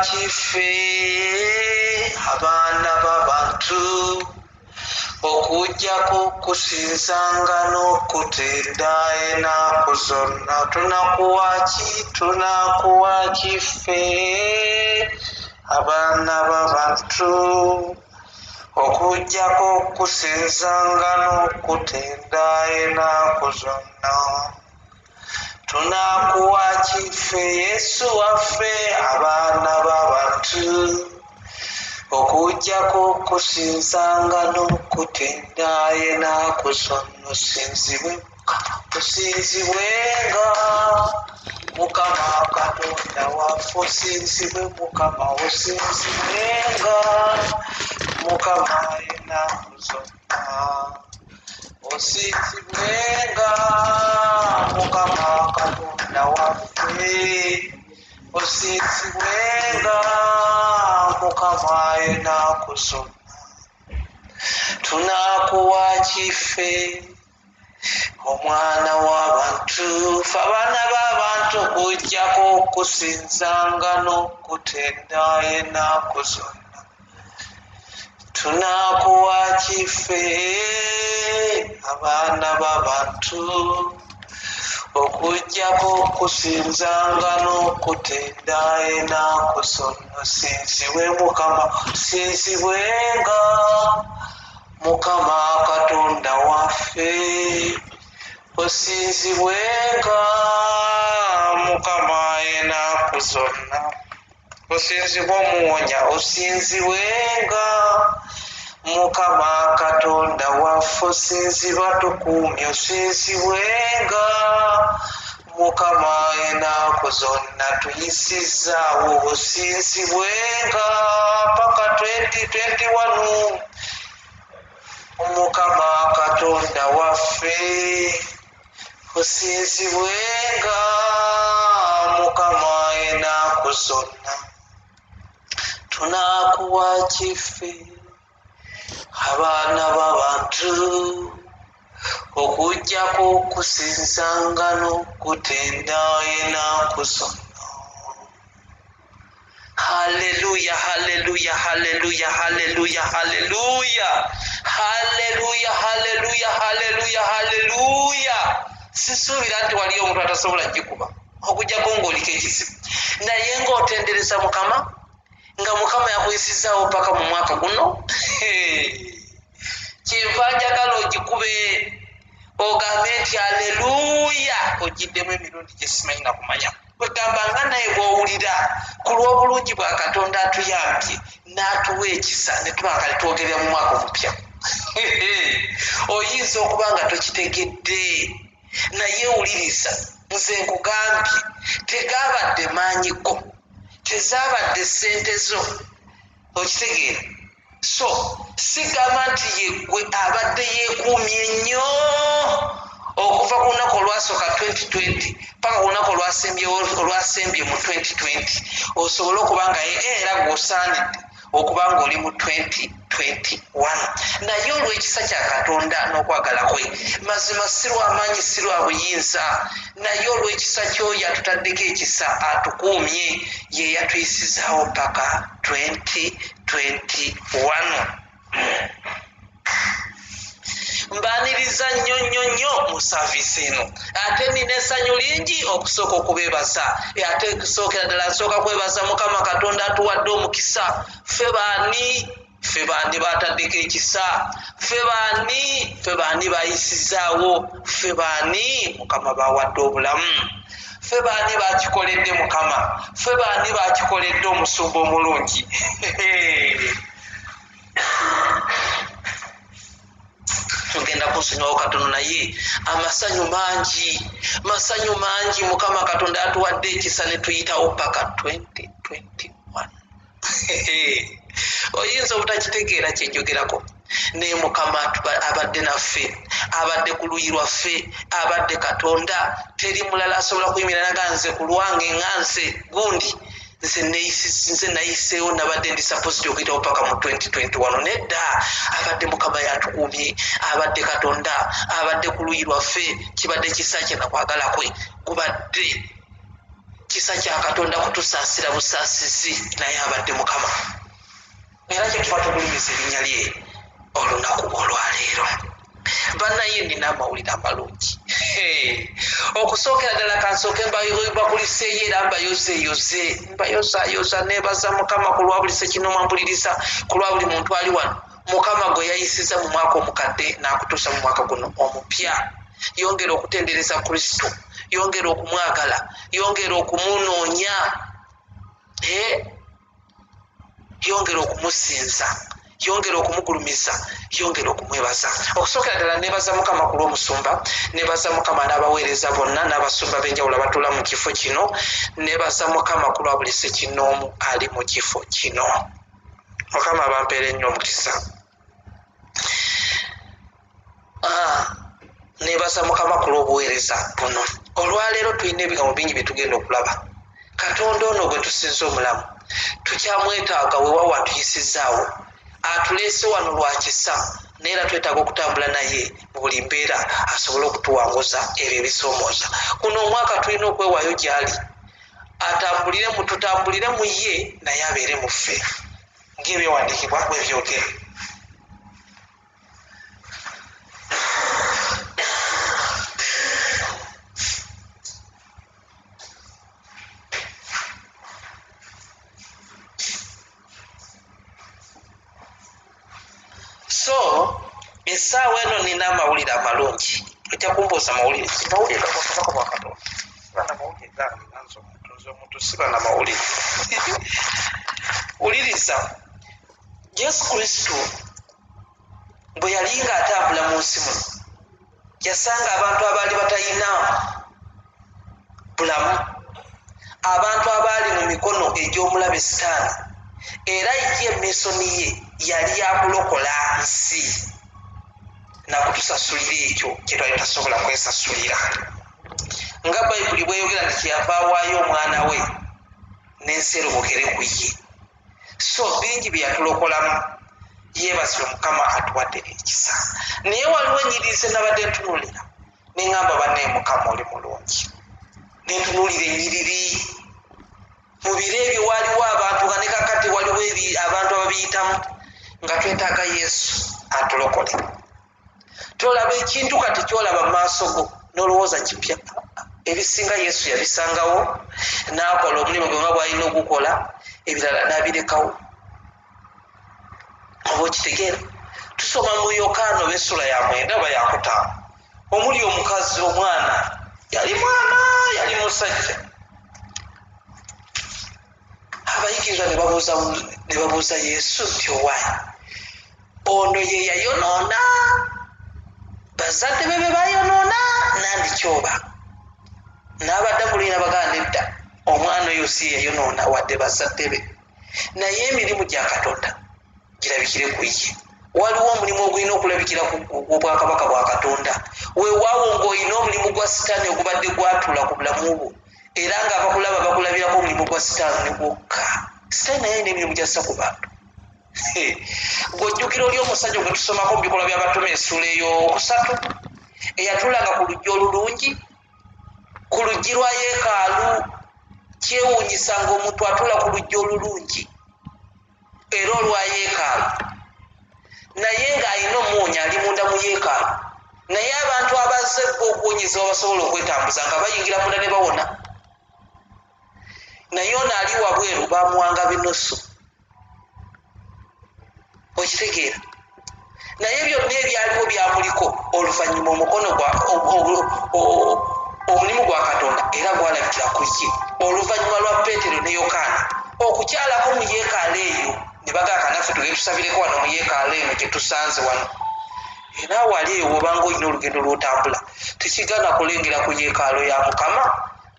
kiffe abaana b'abantu okujjako kusinzanga n'okutenda ennaku zonna. Tunakuwa kiffe abaana b'abantu okujjako kusinzanga n'okutenda ennaku zonna. Tunakuwa kiffe Yesu waffe abaana b'abantu okujjako kusinzanga n'okutenda ennaku zonna. Osinzibwenga Mukama Katonda waffe, osinzibwe Mukama, osinzibwenga Mukama ennaku zonna. Osinzibwenga Mukama Katonda waffe, osinzibwenga Mukama ennaku zonna. Tunakuwa kiffe omwana w'abantu, ffe abaana b'abantu okujjako okusinzanga n'okutenda ennaku zonna. Tunakuwa kiffe abaana b'abantu okujjako okusinzanga n'okutenda ennaku zonna. Osinzibwe Mukama, osinzibwenga Mukama Katonda waffe, osinzibwenga Mukama ennaku zonna. Osinzibwe Omuwonya, osinzibwenga Mukama Katonda waffe, osinzibwa tukuumye, osinzibwenga Mukama ennaku zonna. Tuyisizaawo, osinzibwenga paka 2021 Mukama Katonda waffe, osinzibwenga Mukama ennaku zonna. Tunakuwa kiffe abaana b'abantu okujjako okusinzanga n'okutenda ennaku zonna. Haleluya, haleluya, haleluya, haleluya, haleluya, haleluya, haleluya, haleluya, haleluya. Sisuubira nti waliyo omuntu atasobola gikuba okujjako ng'oliko ekizibu, naye ng'otendereza Mukama, nga Mukama yakuyisizaawo paka mu mwaka guno. Kinva njagala ogikube ogambe nti haleluya, ogiddemu emirundi gye simanyi na kumanya. Kwegamba nga naye bw'owulira ku lw'obulungi bwa Katonda atuyambye n'atuwa ekisa ne tuba nga netwogerera mu mwaka omupya. Oyinza okuba nga tokitegedde, naye wuliriza, nze nkugambye tegaabadde maanyi go, tezaabadde ssente zo, okitegeera. So sigamba nti yeggwe abadde yeekuumye nnyo okuva ku lunaku olwasooka 2020 paka ku lunaku olwasembye mu 2020 osobole okuba nga era gw'osaanidde okuba ng'oli mu 2021. Naye olw'ekisa kya Katonda n'okwagala kwe, mazima si lw'amaanyi si lwa buyinza, naye olw'ekisa ky'oyo atutaddeko ekisa atukuumye, ye yatuyisizaawo paka 2021. Mbaaniriza nnyo mu saaviisi eno, ate nina essanyu lingi okusooka okubeebaza. Ate kusookera ddala nsooka kwebaza Mukama Katonda atuwadde omukisa. Ffe baani baataddeko ekisa? Ffe baani bayisizaawo? Ffe baani Mukama baawadde obulamu? Ffe baani bakikoledde Mukama? Ffe baani bakikoledde omusumba omulungi? Tugenda kunsonyiwawo katono, naye amasanyu mangi Mukama Katonda atuwadde ekisa ne tuyitawo paka 2021. Oyinza obutakitegeera kye njogerako, naye Mukama abadde naffe, abadde ku luuyi lwaffe, abadde Katonda. Teri mulala asobola kuyimirira nga nze ku lwange nga nze gundi nze nayiseewo nabadde ndi supposed okuyitawo paka mu 2021. Nedda, abadde Mukama yatukuumye, abadde Katonda, abadde ku luuyi lwaffe. Kibadde kisa kye nakwagala kwe, kubadde kisa kya Katonda kutusaasira busaasizi naye abadde Mukama era kyetuba tugulumiza erinnya lye olunaku olwaleero. Bannaye nina amawulire amalungi okusookera ddala kansooke mbakuliseeyo era mbayozayoza neebaza Mukama ku lwa buli sekinooma mpuliriza ku lwa buli muntu ali wano Mukama gwe yayisiza mu mwaka omukadde n'akutuusa mu mwaka guno omupya. Yongera okutendereza Kristo, yongera okumwagala, yongera okumunoonya, yongera okumusinza, yongera okumugulumiza, yongera okumwebaza. Okusookera ddala neebaza Mukama ku lw'omusumba, neebaza Mukama n'abaweereza bonna n'abasumba b'enjawulo abatula mu kifo kino, neebaza Mukama ku lwa buli ssekinoomu ali mu kifo kino. Mukama abampeere nnyo omukisa. Neebaza Mukama ku lw'obuweereza buno. Olwaleero tulina ebigambo bingi bye tugenda okulaba. Katonda ono gwe tusinza omulamu tukyamwetaaga weewawa atuyisizaawo, atuleese wano lwa kisa, naye era twetaaga okutambula naye mu buli mbeera asobole okutuwanguza ebyo ebisoomooza. Kuno omwaka tulina okwewaayo gy'ali, tutambulire mu ye naye abeere mu ffe ng'ebyawandiikibwa bwe byogera. So essaawa eno nina amawulire amalungi. Ojja kumbuuza mawulire ki? Mawulire gakabaka bwa Katonda. Sibana mawulire gange nanze omuntu sibana mawulire. Wuliriza, Yesu Kristo bwe yali ng'atambula mu nsi muno yasanga abantu abaali batalina bulamu, abantu abaali mu mikono egy'omulabe Sitaani, era ye emmisoni ye yali yakulokola nsi nakutusasulira ekyo kye twali tasobola kwesasulira. Nga Bayibuli bweyogera nti kyeyava awaayo omwana we n'ensi erobokere ku ye. So bingi bye yatulokolamu, yeebazibwe Mukama atuwadde ekisa. Naye waliwo ennyiriri nabadde ntunuulira ne ŋŋamba bannaye Mukama oli mulungi. Ne ntunuulira ennyiriri mu biro ebyo waliwo abantu nga ne kakati waliwo abantu ababiyitamu nga twetaaga Yesu atulokole. Tolaba ekintu kati kyolaba mu maaso go n'olowooza kipya. Ebisinga Yesu yabisangawo n'akola omulimu gwe nga bw'alina ogukola, ebirala n'abirekawo. Oba okitegeera? Tusoma mu Yokaana essula ya 9 oba ya 5, omuli omukazi omwana yali musajja. Abayigiriza ne babuuza Yesu nti owaayi ono ye yayonoona, bazadde be bayonoona nandikyoba? N'abadda mulina baganda edda, omwana oyo si yayonoona wadde bazadde be, naye emirimu gya Katonda girabikire ku ye. Waliwo omulimu ogulina okulabikira ku bwakabaka bwa Katonda, weewaawo ng'olina omulimu gwa Sitaani ogubadde gwatula ku bulamu bwo, era ng'abakulaba bakulabirako omulimu gwa Sitaani gwokka. Sitaani naye alina emirimu gy'assa ku bantu. Gw'ojjukira oli omusajja gwe tusomako mu bikolwa by'Abatume essula ey'okusatu, eyatuulanga ku luggi olulungi, ku luggi lwa yeekaalu. Kyewuunyisa ng'omuntu atuula ku luggi olulungi era olwa yeekaalu, naye ng'alina omuwunya ali munda mu yeekaalu, naye abantu abazze okuwunyizibwa basobola okwetambuza nga bayingira munda ne bawona. Naye ono ali wabweru bamuwanga binoso. Okitegeera? Naye byonna ebyaliwo byamuliko oluvannyuma omukono omulimu gwa Katonda era gwalabikira ku ye. Oluvannyuma lwa Peetero ne Yokaana okukyalako mu yeekaalu eyo ne bagaaka naffe tugende tusabireko wano mu yeekaalu eno gye tusanze wano. Era wali eyo obanga olina olugendo lw'otambula tekigana kulengera ku yeekaalu ya Mukama,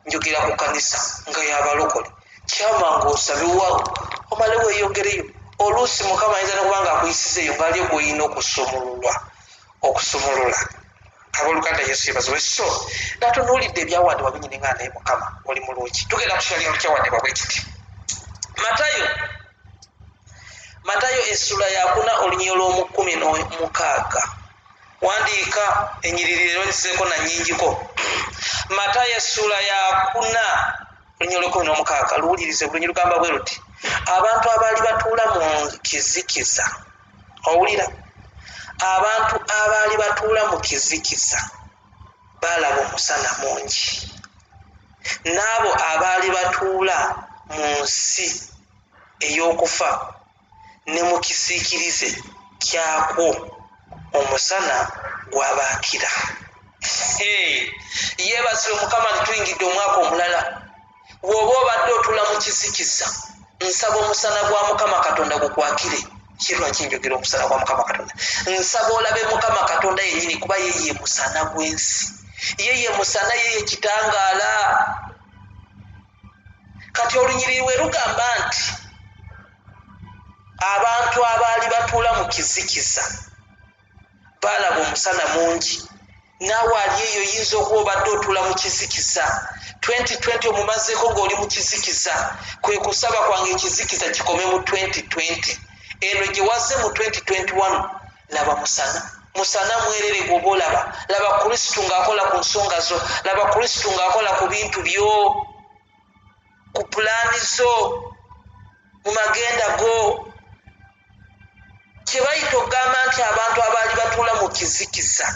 njogera ku kanisa nga y'abalokole. Kyama ng'osabe omale weeyongereyo. Oluusi Mukama ayinza n'okuba ng'akuyisiza eyo ng'ali gw'olina okusumulula. Abooluganda Yesu yeebazibwe. So natunuulidde ebyawandiikibwa binyini nga naye Mukama oli mulungi. Tugenda kukyalira mu kyawandiikibwa bwe kiti. Matayo essula ya 4 olunyiriri lw'omu16. Wandiika ennyiriri leero nzizeeko na nnyingiko. Matayo essula ya 4 olunyiri 16 luwulirize bulungi lugamba bwe luti abantu abaali batuula mu kizikiza owulira abantu abaali batuula mu kizikiza balaba omusana mungi n'abo abaali batuula mu nsi ey'okufa ne mu kisiikirize kyakwo omusana gwabaakira. Yeebazibwe Mukama ntuyingidde omwaka omulala. Bw'oba obadde otuula mu kizikiza nsaba omusana gwa Mukama Katonda gukwakire. Kirwaki njogera omusana gwa Mukama Katonda? Nsaba olabe Mukama Katonda yennyini kuba ye musana gw'ensi. Ye musana ye kitangaala. Kati olunyiriri we lugamba nti abantu abaali batuula mu kizikiza balaba omusana mungi. Naawe ali eyo yinza okuba obadde otuula mu kizikiza 2020 omumazeeko ng'oli mu kizikiza. Kwe kusaba kwange ekizikiza kikome mu 2020. Eno gye wazze mu 2021 laba musana. Musana mwerere gwoba olaba. Laba Kristo ng'akola ku nsonga zo. Laba Kristo ng'akola ku bintu byo, ku pulaani zo, mu magenda go. Kye bayita okugamba nti abantu abaali batuula mu kizikiza.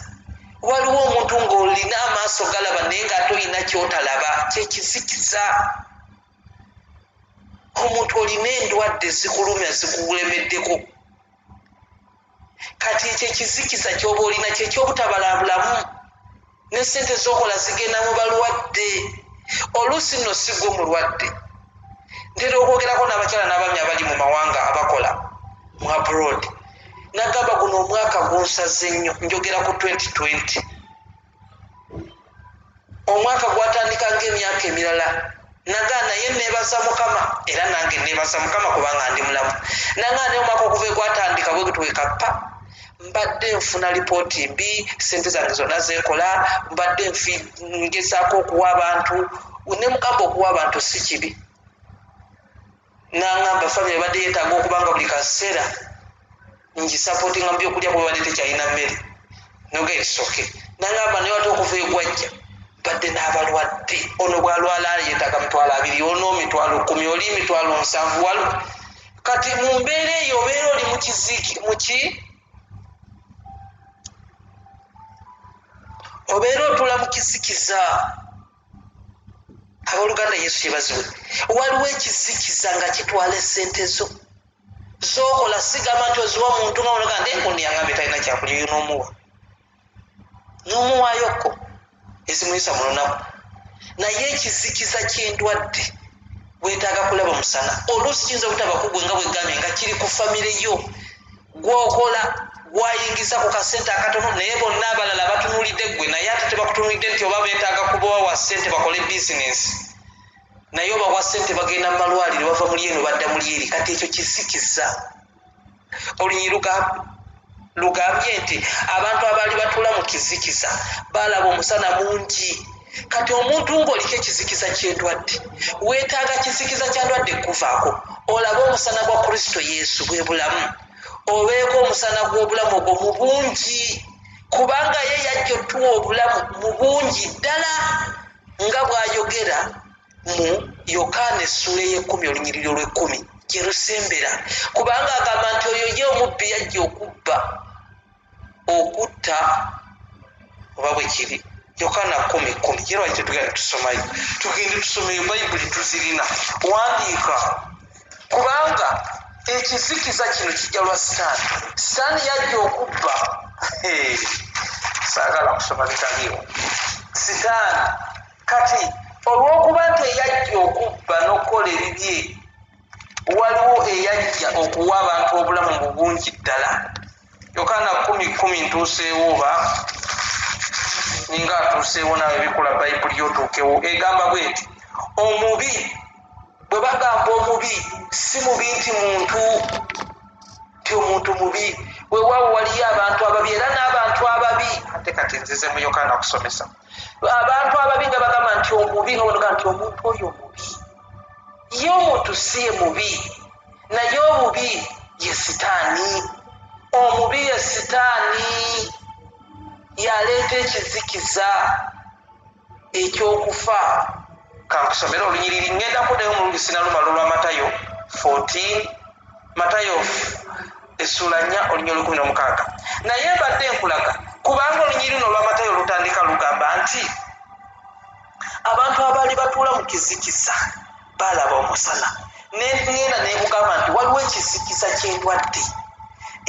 Waliwo omuntu ng'olina amaaso galaba naye ng'ate olina kyotalaba. Kyekizikiza. Omuntu olina endwadde zikulumya zikulemeddeko. Kati ekyo ekizikiza ky'oba olina kyekyobutabalamu. Ne ssente z'okola zigenda mu balwadde. Oluusi nno si gwe mulwadde. Ntera okwogerako n'abakyala n'abaami abali mu mawanga abakola mu abroad. Nagamba guno omwaka gunsaze nnyo. Njogera ku 2020. Omwaka gwatandika ng'emyaka emirala. Nagaa naye neebaza Mukama era nange neebaza Mukama kubanga ndi mulamu. Nagaa naye omwaka okuva gwatandika bwe gutuwekappa. Mbadde nfuna lipooti mbi, ssente zange zonna zeekola, mbadde ngezaako okuwa abantu. Ne mugamba okuwa abantu si kibi. N'angamba famire badde yeetaaga okubanga buli kaseera ngisapootinga mu byokulya kuba badde tekyalina mmere. Noga ekisoke. N'angamba naye wate okuva egwajja badde n'abalwadde. Ono bw'alwala yeetaaga 20,000, ono 10,000, oli 7,000 walo. Kati mu mbeera eyo obeera oli mu ki? Obeera otula mu kizikiza. Abooluganda Yesu yeebazibwe. Waliwo ekizikiza nga kitwala essente zo z'okola. Sigamba nti oziwa muntu nga onoga nti enkundi yangambe talina kyakulya yo n'omuwaayoko ezimuyisa mu lunaku. Naye ekizikiza ky'endwadde weetaaga kulaba musana. Oluusi kiyinza obutaba kugwe nga bwegambye nga kiri ku famire yo gw'okola gwayingiza ku kasente akatono, naye bonna abalala batunuulidde ggwe naye ate tebakutunuulidde nti oba beetaaga kubawa ssente bakole bizinesi. Naye obawa ssente bagenda mu malwaliro bava muli eno badda muli eri. Kati ekyo kizikiza. Olunyiri lugambye nti abantu abaali batuula mu kizikiza balaba omusana mungi. Kati omuntu ng'oliko ekizikiza ky'endwadde weetaaga kizikiza kya ndwadde kuvaako olabe omusana gwa Kristo Yesu bwe bulamu. Obeeko omusana gw'obulamu ogwo mu bungi, kubanga ye yajja otuwa obulamu mu bungi ddala nga bw'ayogera mu Yokaana essula ey'ekumi olunyiriri olw'ekkumi gye lusembera. Kubanga agamba nti oyo ye omubbi yajja okubba, okutta, oba bwe kiri. Yokaana 10:10. Ye lwaki tetugenda tusomayo? Tugende tusomeyo Bayibuli tuzirina. Wandiika. Kubanga ekizikiza kino kijja lwa Sitaani. Sitaani yajja okubba. Saagala kusoma bitaliiwo. Sitaani kati olw'okuba nti eyajja okubba n'okukola ebibye, waliwo eyajja okuwa abantu obulamu mu bungi ddala. Yokaana 10:10 ntuuseewo oba ninga atuuseewo nawe bikola Bayibuli yotuukewo. Egamba bweti omubi, bwe bagamba omubi si mubi nti muntu ti omuntu mubi. Weewaawo waliyo abantu ababi era n'abantu ababi. Ate kati nzize mu Yokaana kusomesa. Abantu ababi nga bagamba nti omubi nga nti omuntu oyo mubi. Ye omuntu si ye mubi, naye omubi ye Sitaani. Omubi ye Sitaani yaleeta ekizikiza eky'okufa kankusomera olunyiriri ngenda kuddayo mu lugisina lumalo lwa Matayo 14 Matayo essula 4 olunyiriri 16 naye mbadde nkulaga kubanga olunyiriri luno lwa Matayo lutandika lugamba nti abantu abaali batuula mu kizikiza balaba omusana ngenda nekugamba nti waliwo ekizikiza ky'endwadde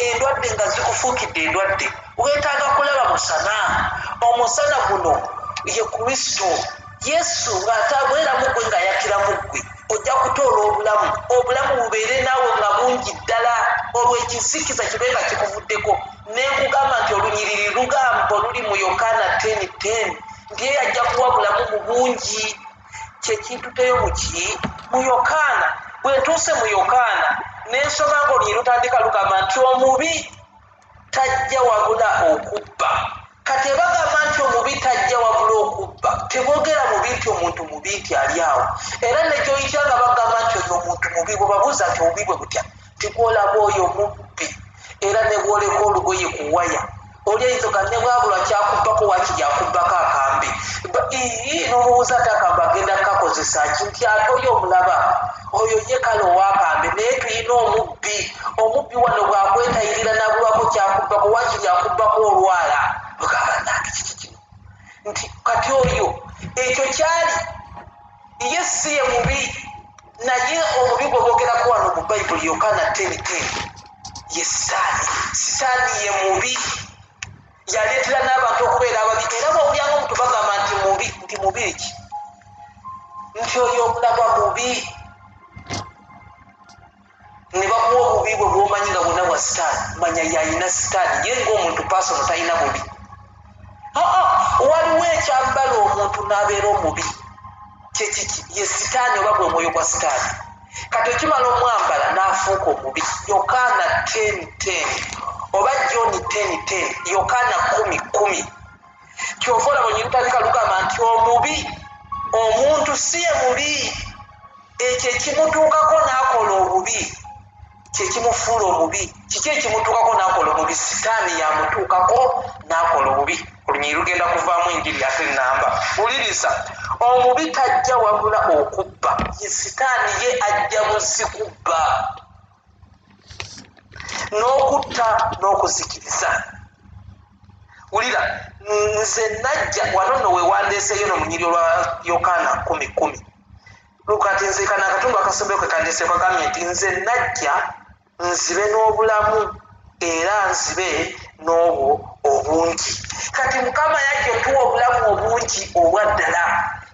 endwadde nga zikufuukidde endwadde weetaaga kulaba musana omusana guno ye Kristo Yesu ng'atagweramu gwe ng'ayakiramu ggwe ojja kutoola obulamu bubeere naawe nga bungi ddala olwo ekizikiza kibe nga kikuvuddeko nenkugamba nti olunyiriri lugamba oluli mu Yokaana 10:10 ndiye yajja kuwa bulamu mu bungi kyekintu teyo mu Yokaana bwe ntuuse mu Yokaana nensoma nga olunyiriri lutandika lugamba nti omubi tajja wabula okubba kati bagamba nti omubi tajja wabula okubba teboogera mubi nti omuntu mubi nti ali awo era nekyoyitya nga bagamba nti oyo omuntu mubi bwe babuuza nti obubi bwe butya tikwolaba oyo mubbi era ne bwoleka olugoye ku waya oli eyinza ga ne bwabulwa kyakubbako wakiri akubbako akambe n'omubuuza ate akambe agenda kukakozesa ki nti ate oyo omulaba oyo ye kale owaakambe naye tuyina omubbi wano bwakwetayirira nabulwako kyakubbako wakiri akubbako olwala lugamba nange kiki kino nti kati oyo ekyo kyali ye si ye mubi naye omubi gwe boogerako wano mu Bayibuli Yokaana 10:10 ye sitaani ye mubi yaleetera n'abantu okubeera ababi era bw'obulyanga omuntu bagamba nti mubi ki nti oyo omulaba mubi ne bakuwa obubi bwe bw'omanyi nga bwonna bwa sitaani manya yalina sitaani ye ng'omuntu pasono talina mubi waliwo ekyambala omuntu n'abeera omubi kyekiki ye sitaani oba gwe mwoyo gwa sitaani kati okimala omwambala n'afuuka omubi Yokaana 10:10 oba John 10:10 Yokaana 10:10 kyova olaba olunyiriri lutandika lugamba nti omubi omuntu si ye mubi ekyo ekimutuukako n'akola obubi kyekimufuula omubi kiki ekimutuukako n'akola obubi sitaani yamutuukako n'akola obubi olunyiriri lugenda kuvaamu enjiri ate nnamba wuliriza omubi tajja wabula okubba ye sitaani ye ajja buzi kubba n'okutta n'okuzikiriza wulira nze najja wano nno weewandeeseeyo no munyiri olwa Yokaana 10:10 lukati nze kana akatundu akasombeko kandeese kagambye nti nze najja nzibe n'obulamu era nzibe n'obwo obungi kati Mukama yajja otuwa obulamu obungi obwa ddala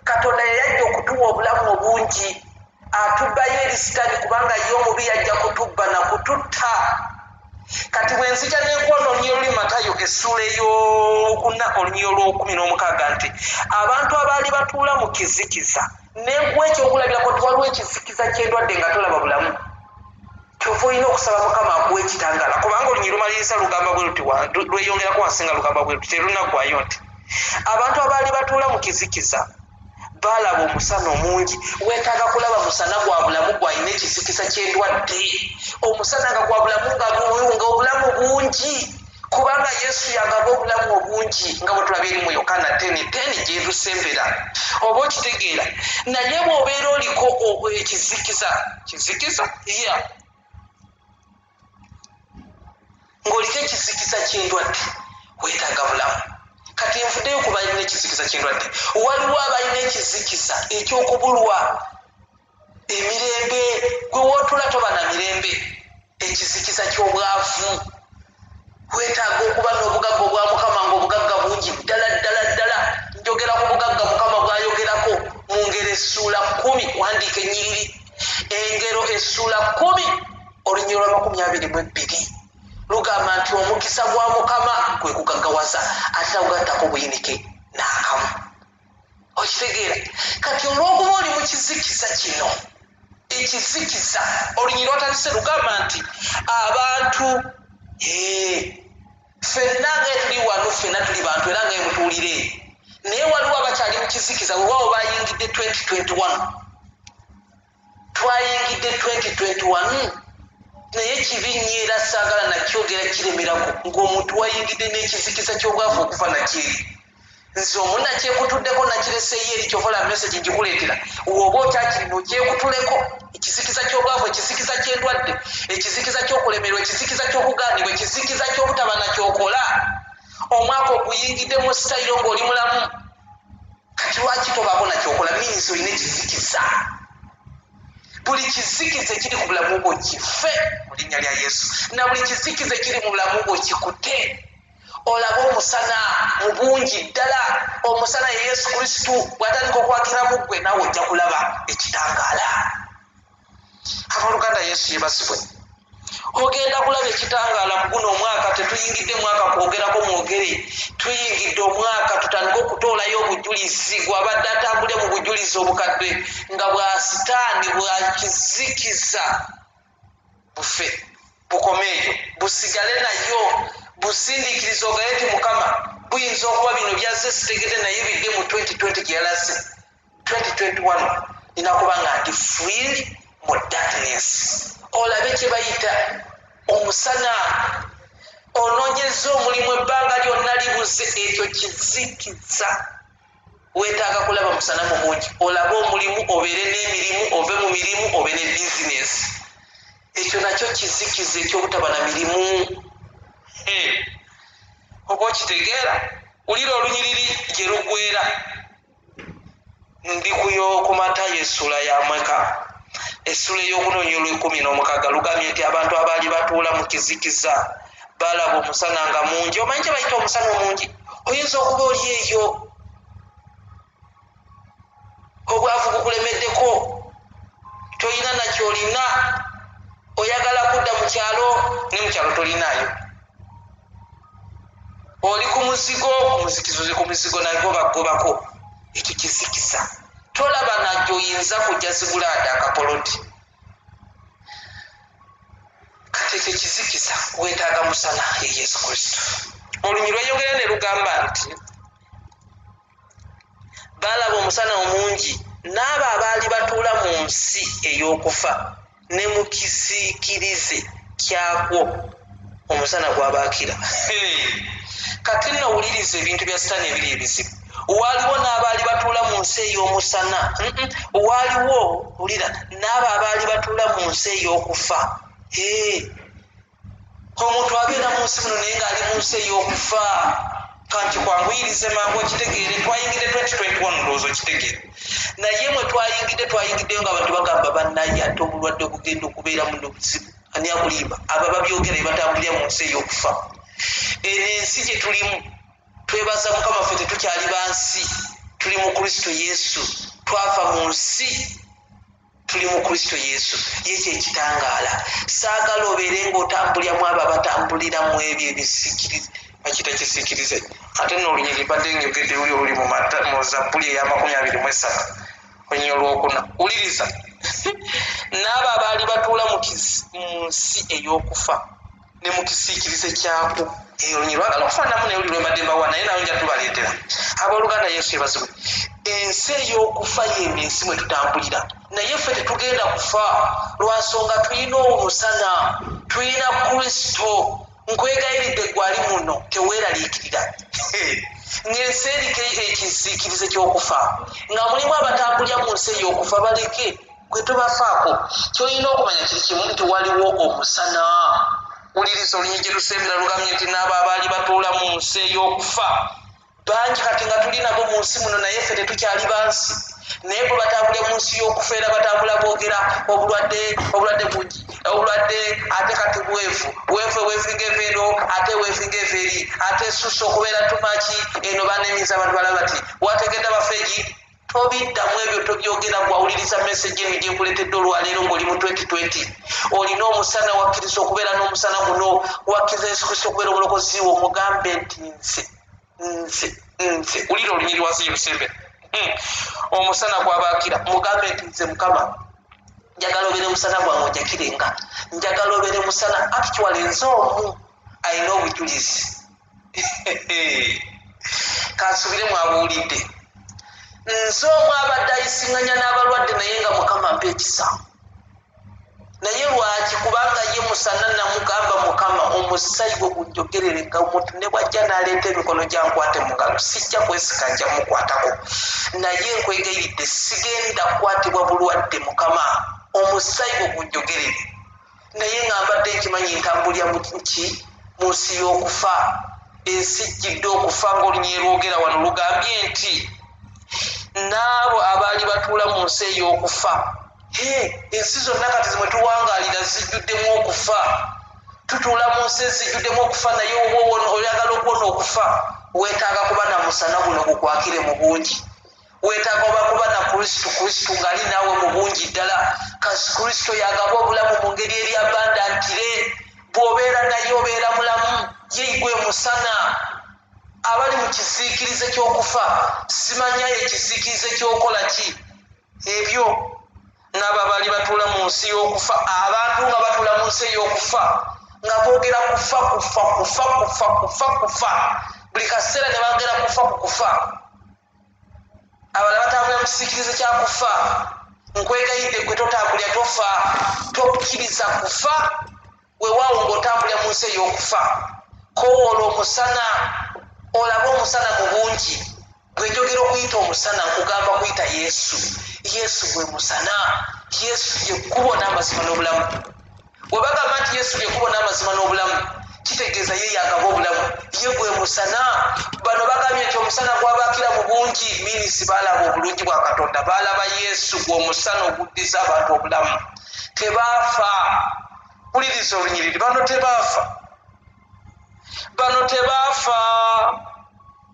Katonda yajja okutuwa obulamu obungi atubbayo eri sitaani kubanga ye omubi yajja kutubba na kututta kati bwe nzija n'enkono olunyiriri luli Matayo essula ey'okuna olunyiriri olw'16 nti abantu abaali batuula mu kizikiza n'enkuwa ekyokulabirako tiwaliwo ekizikiza ky'endwadde nga tolaba bulamu kyova olina okusaba Mukama akuwa ekitangaala kubanga olunyiriri lumaliriza lugamba bwe luti lweyongerako wansi nga lugamba bwe luti terunaggwayo nti abantu abaali batuula mu kizikiza balaba omusana omungi weetaaga kulaba musana gwa bulamu gwalina ekizikiza ky'endwadde omusana nga gwa bulamu nga obulamu bungi kubanga Yesu yagaba obulamu obungi nga bwe tulaba eri mu Yokaana 10:10 gye tusembera oba okitegeera naye bw'obeera oliko ekizikiza ng'oliko ekizikiza ky'endwadde weetaaga bulamu kati nvuddeyo ku balina ekizikiza ky'endwadde waliwo abalina ekizikiza eky'okubulwa emirembe gwe wootula toba na mirembe ekizikiza ky'obwavu weetaaga okuba n'obugagga obwa Mukama ng'obugagga bungi ddala njogera ku bugagga Mukama bw'ayogerako mu ngero essuula 10 wandiika ennyiriri engero essuula 10 olunyiriri lwa 22 lugamba nti omukisa gwa Mukama kwe kugaggawaza ate nagugattako buyinike n'akamu okitegeera kati olw'okuba oli mu kizikiza kino ekizikiza olunyiriri lwatandise lugamba nti abantu ffenna nga tuli wano ffenna tuli bantu era nga mutuulire naye waliwo abakyali mu kizikiza weewaawo bayingidde 2021 twayingidde 2021 naye kibi nnyo era saagala nakyogera kiremerako ng'omuntu wayingidde n'ekizikiza ky'obwavu okufa nakyeri nze omuna kyekutuddeko nakireseeyo eri kyovola message ngikuleetera oba okyakirina okyekutuleko ekizikiza ky'obwavu ekizikiza ky'endwadde ekizikiza ky'okulemerwa ekizikiza ky'okugaanibwa ekizikiza ky'obutaba nakyokola omwaka oguyingidde mu sitayiro ng'oli mulamu kati lwaki tobaako nakyokola minisita olina ekizikiza buli kizikiza ekiri ku bulamu bwo kife mu linnya lya yesu na buli kizikiza ekiri mu bulamu bwo kikute olaba omusana mu bungi ddala omusana ye yesu kristu bw'atandika okwakira mu ggwe naawe ojja kulaba ekitangaala abooluganda yesu yebasibwe ogenda kulaba ekitangaala mu guno omwaka tetuyingidde mwaka kwogerako mwogere tuyingidde omwaka tutandike okutoolayo obujulizi gwabadde atambule mu bujulizi obukadde nga bwa sitaani bwakizikiza bufe bukomeeyo busigale nayo busindiikiriza ogaye ti mukama buyinza okuba bino byazze sitegedde naye bidde mu 2020 gyeyalase 2021 nina kuba nga ndi freely mu darkness olabe kye bayita omusana onoonyeza omulimu ebbanga lyonna libuze ekyo kizikiza weetaaga kulaba musana mu bungi olabe omulimu obeere n'emirimu ove mu mirimu obe ne bizinesi ekyo nakyo kizikiza ekyobutaba na mirimu oba okitegeera wulira olunyiriri gye lugwera ndi ku Matayo essula ya mweka essula ey'okunoonya olw'16 lugambye nti abantu abaali batuula mu kizikiza balaba omusana nga mungi omanyi kye bayita omusana omungi oyinza okuba oli eyo obwavu bukulemeddeko tolina nakyolina oyagala kudda mu kyalo ne mu kyalo tolinaayo oli ku muzigo ku muzigo nagwo bagobako ekyo kizikiza tolaba najjo oyinza kujja zibulaada akapoloti kati ekyo kizikiza weetaaga musana ye yesu kristo olunyi lweyongera ne lugamba nti balaba omusana omungi n'abo abaali batuula mu nsi ey'okufa ne mu kisiikirize kyakwo omusana gwabaakira kati nno wuliriza ebintu bya sitaani ebiri ebizibu waaliwo n'abaali batuula mu nsi ey'omusana waaliwo wulira n'abo abaali batuula mu nsi ey'okufa omuntu agenda mu nsi muno naye ng'ali mu nsi ey'okufa kanti kwanguyirize mangu okitegeere twayingidde 2021 ndowooza okitegeere naye mwe twayingiddeyo nga abantu bagamba bannaye ate obulwadde obugenda okubeera muno buzibu ani akulimba abo babyogera batambulira mu nsi ey'okufa eno ensi gye tulimu twebaza mukama ffe tetukyali bansi tuli mu kristo yesu twava mu nsi tuli mu kristo yesu yekyo ekitangaala saagala obeere ng'otambuliramu abo abatambuliramu ebyo ebisikirize bakita kisiikirize ate n'olunyiri badde ngegedde luli oluli mu zabbuli eya 23 olunyiri olwokuna wuliriza n'abo abaali batuula mu nsi ey'okufa ne mu kisiikirize kyakwo olunyiri lwagala okufaanamu naye oli lwembadde mbawa naye nayo nja tubaleetera abooluganda yesu yebazibwe ensi ey'okufa yemye ensi mwe tutambulira naye ffe tetugenda kufa lwansonga tulina omusana tulina kristo nkwegayiridde gwali muno teweeraliikirira ng'ensi eriko ekisiikirize ky'okufa nga mulimu abatambulira mu nsi ey'okufa baleke gwe tobafaako kyolina okumanya kiri kimu nti waliwo omusana wuliriza olunyi gye lusembera lugambye nti n'abo abaali batuula mu nsi ey'okufa bangi kati nga tuli nabo mu nsi muno naye ffe tetukyali bansi naye bwe batambule mu nsi y'okufa era batambula boogera obulwadde bugi obulwadde ate kati weefinga eveero ate weefinga eveeri ate susa okubeera tumaki eno banemiza abantu balaba bati wategedde bafeegi tobiddamu ebyo tobyogera gwawuliriza message eno gyekuleetedde olwaleero ng'oli mu 2020 olina omusana wakkiriza okubeera n'omusana guno wakkiriza yesu kristo okubeera omulokozi wo mugambe nti nze wulira olunyiri wansi yerusembe omusana gwabaakira mugambe nti nze mukama njagala obeere musana gwange onjakirenga njagala obeere musana actually nze omu alina obujulizi kansubire mwabuwulidde nze omu abadde ayisiŋŋanya n'abalwadde naye nga mukama mpa ekisa naye lwaki kubanga ye musana namugamba mukama omusaayi gwe gunjogerere nga omuntu ne bwajja n'aleeta emikono gyankwate mu ngalo sijja kwesika nja mukwatako naye nkwegayiridde sigenda kukwatibwa bulwadde mukama omusaayi gwe gunjogerere naye ngambadde nkimanyi ntambulya mu nsi y'okufa ensi jjidde okufa ng'olunyi lwogera wano lugambye nti n'abo abaali batuula mu nsi ey'okufa ensi zonna kati zimwe tuwangaalira zijjuddemu okufa tutuula mu nsi ezijjuddemu okufa naye oba oyagala okuwona okufa weetaaga kuba na musana guno gukwakire mu bungi weetaaga oba kuba na kristu ng'ali naawe mu bungi ddala kasi kristo yagaba obulamu mu ngeri eri abandantire bw'obeera naye obeera mulamu yeigwe musana abali mu kisiikirize ky'okufa simanyayo ekisiikirize ky'okola ki ebyo n'abo abaali batuula mu nsi y'okufa abantu nga batuula mu nsi ey'okufa nga boogera kufa buli kaseera ne bagera kufa ku kufa abalala batambulira mu kisiikirize kya kufa nkwegayidde gwe totambulira tofa tokkiriza kufa weewaawo ng'otambulira mu nsi ey'okufa kowoola omusana olaba omusana mu bungi gwe njogera okuyita omusana nkugamba kuyita yesu gwe musana yesu yekkubo n'amazima n'obulamu bwe bagamba nti yesu yekkubo n'amazima n'obulamu kitegeeza ye yagaba obulamu ye gwe musana bano bagambye nti omusana gwabakira mu bungi minisi baalaba obulungi bwa katonda baalaba yesu gweomusana oguddiza abantu obulamu tebaafa wuliriza olunyiriri bano tebaafa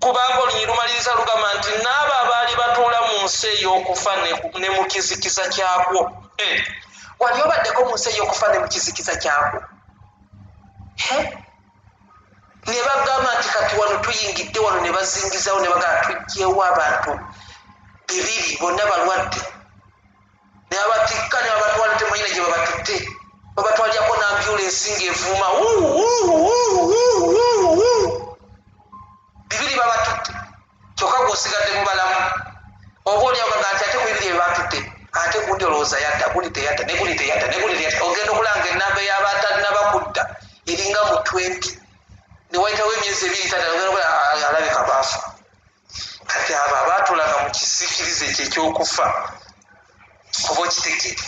kubanga olunyiri lumaliriza lugamba nti n'abo abaali batuula mu nsi ey'okufa ne mu kizikiza kyakwo wali obaddeko mu nsi ey'okufa ne mu kizikiza kyakwo ne bagamba nti kati wano tuyingidde wano ne bazingizawo ne bagamba tuggyewo abantu 2 bonna balwadde ne babatikka ne babatwala temanyina gye babatutte babatwalyako n'ambyulensi ng'evuuma 2 babatutte kyokka gw'osigadde mu balamu oba olyaga nti ate ku 2 bebatutte ate gundi olowooza yadda gundi teyadda ne gundi teyadda ogenda okulanga ennamba ey'abatalina bakudda eringa mu 20 ne wayitawo emyezi 2 alabika baafa kati abo abaatulanga mu kisiikirize ekyo ekyokufa oba okitegeere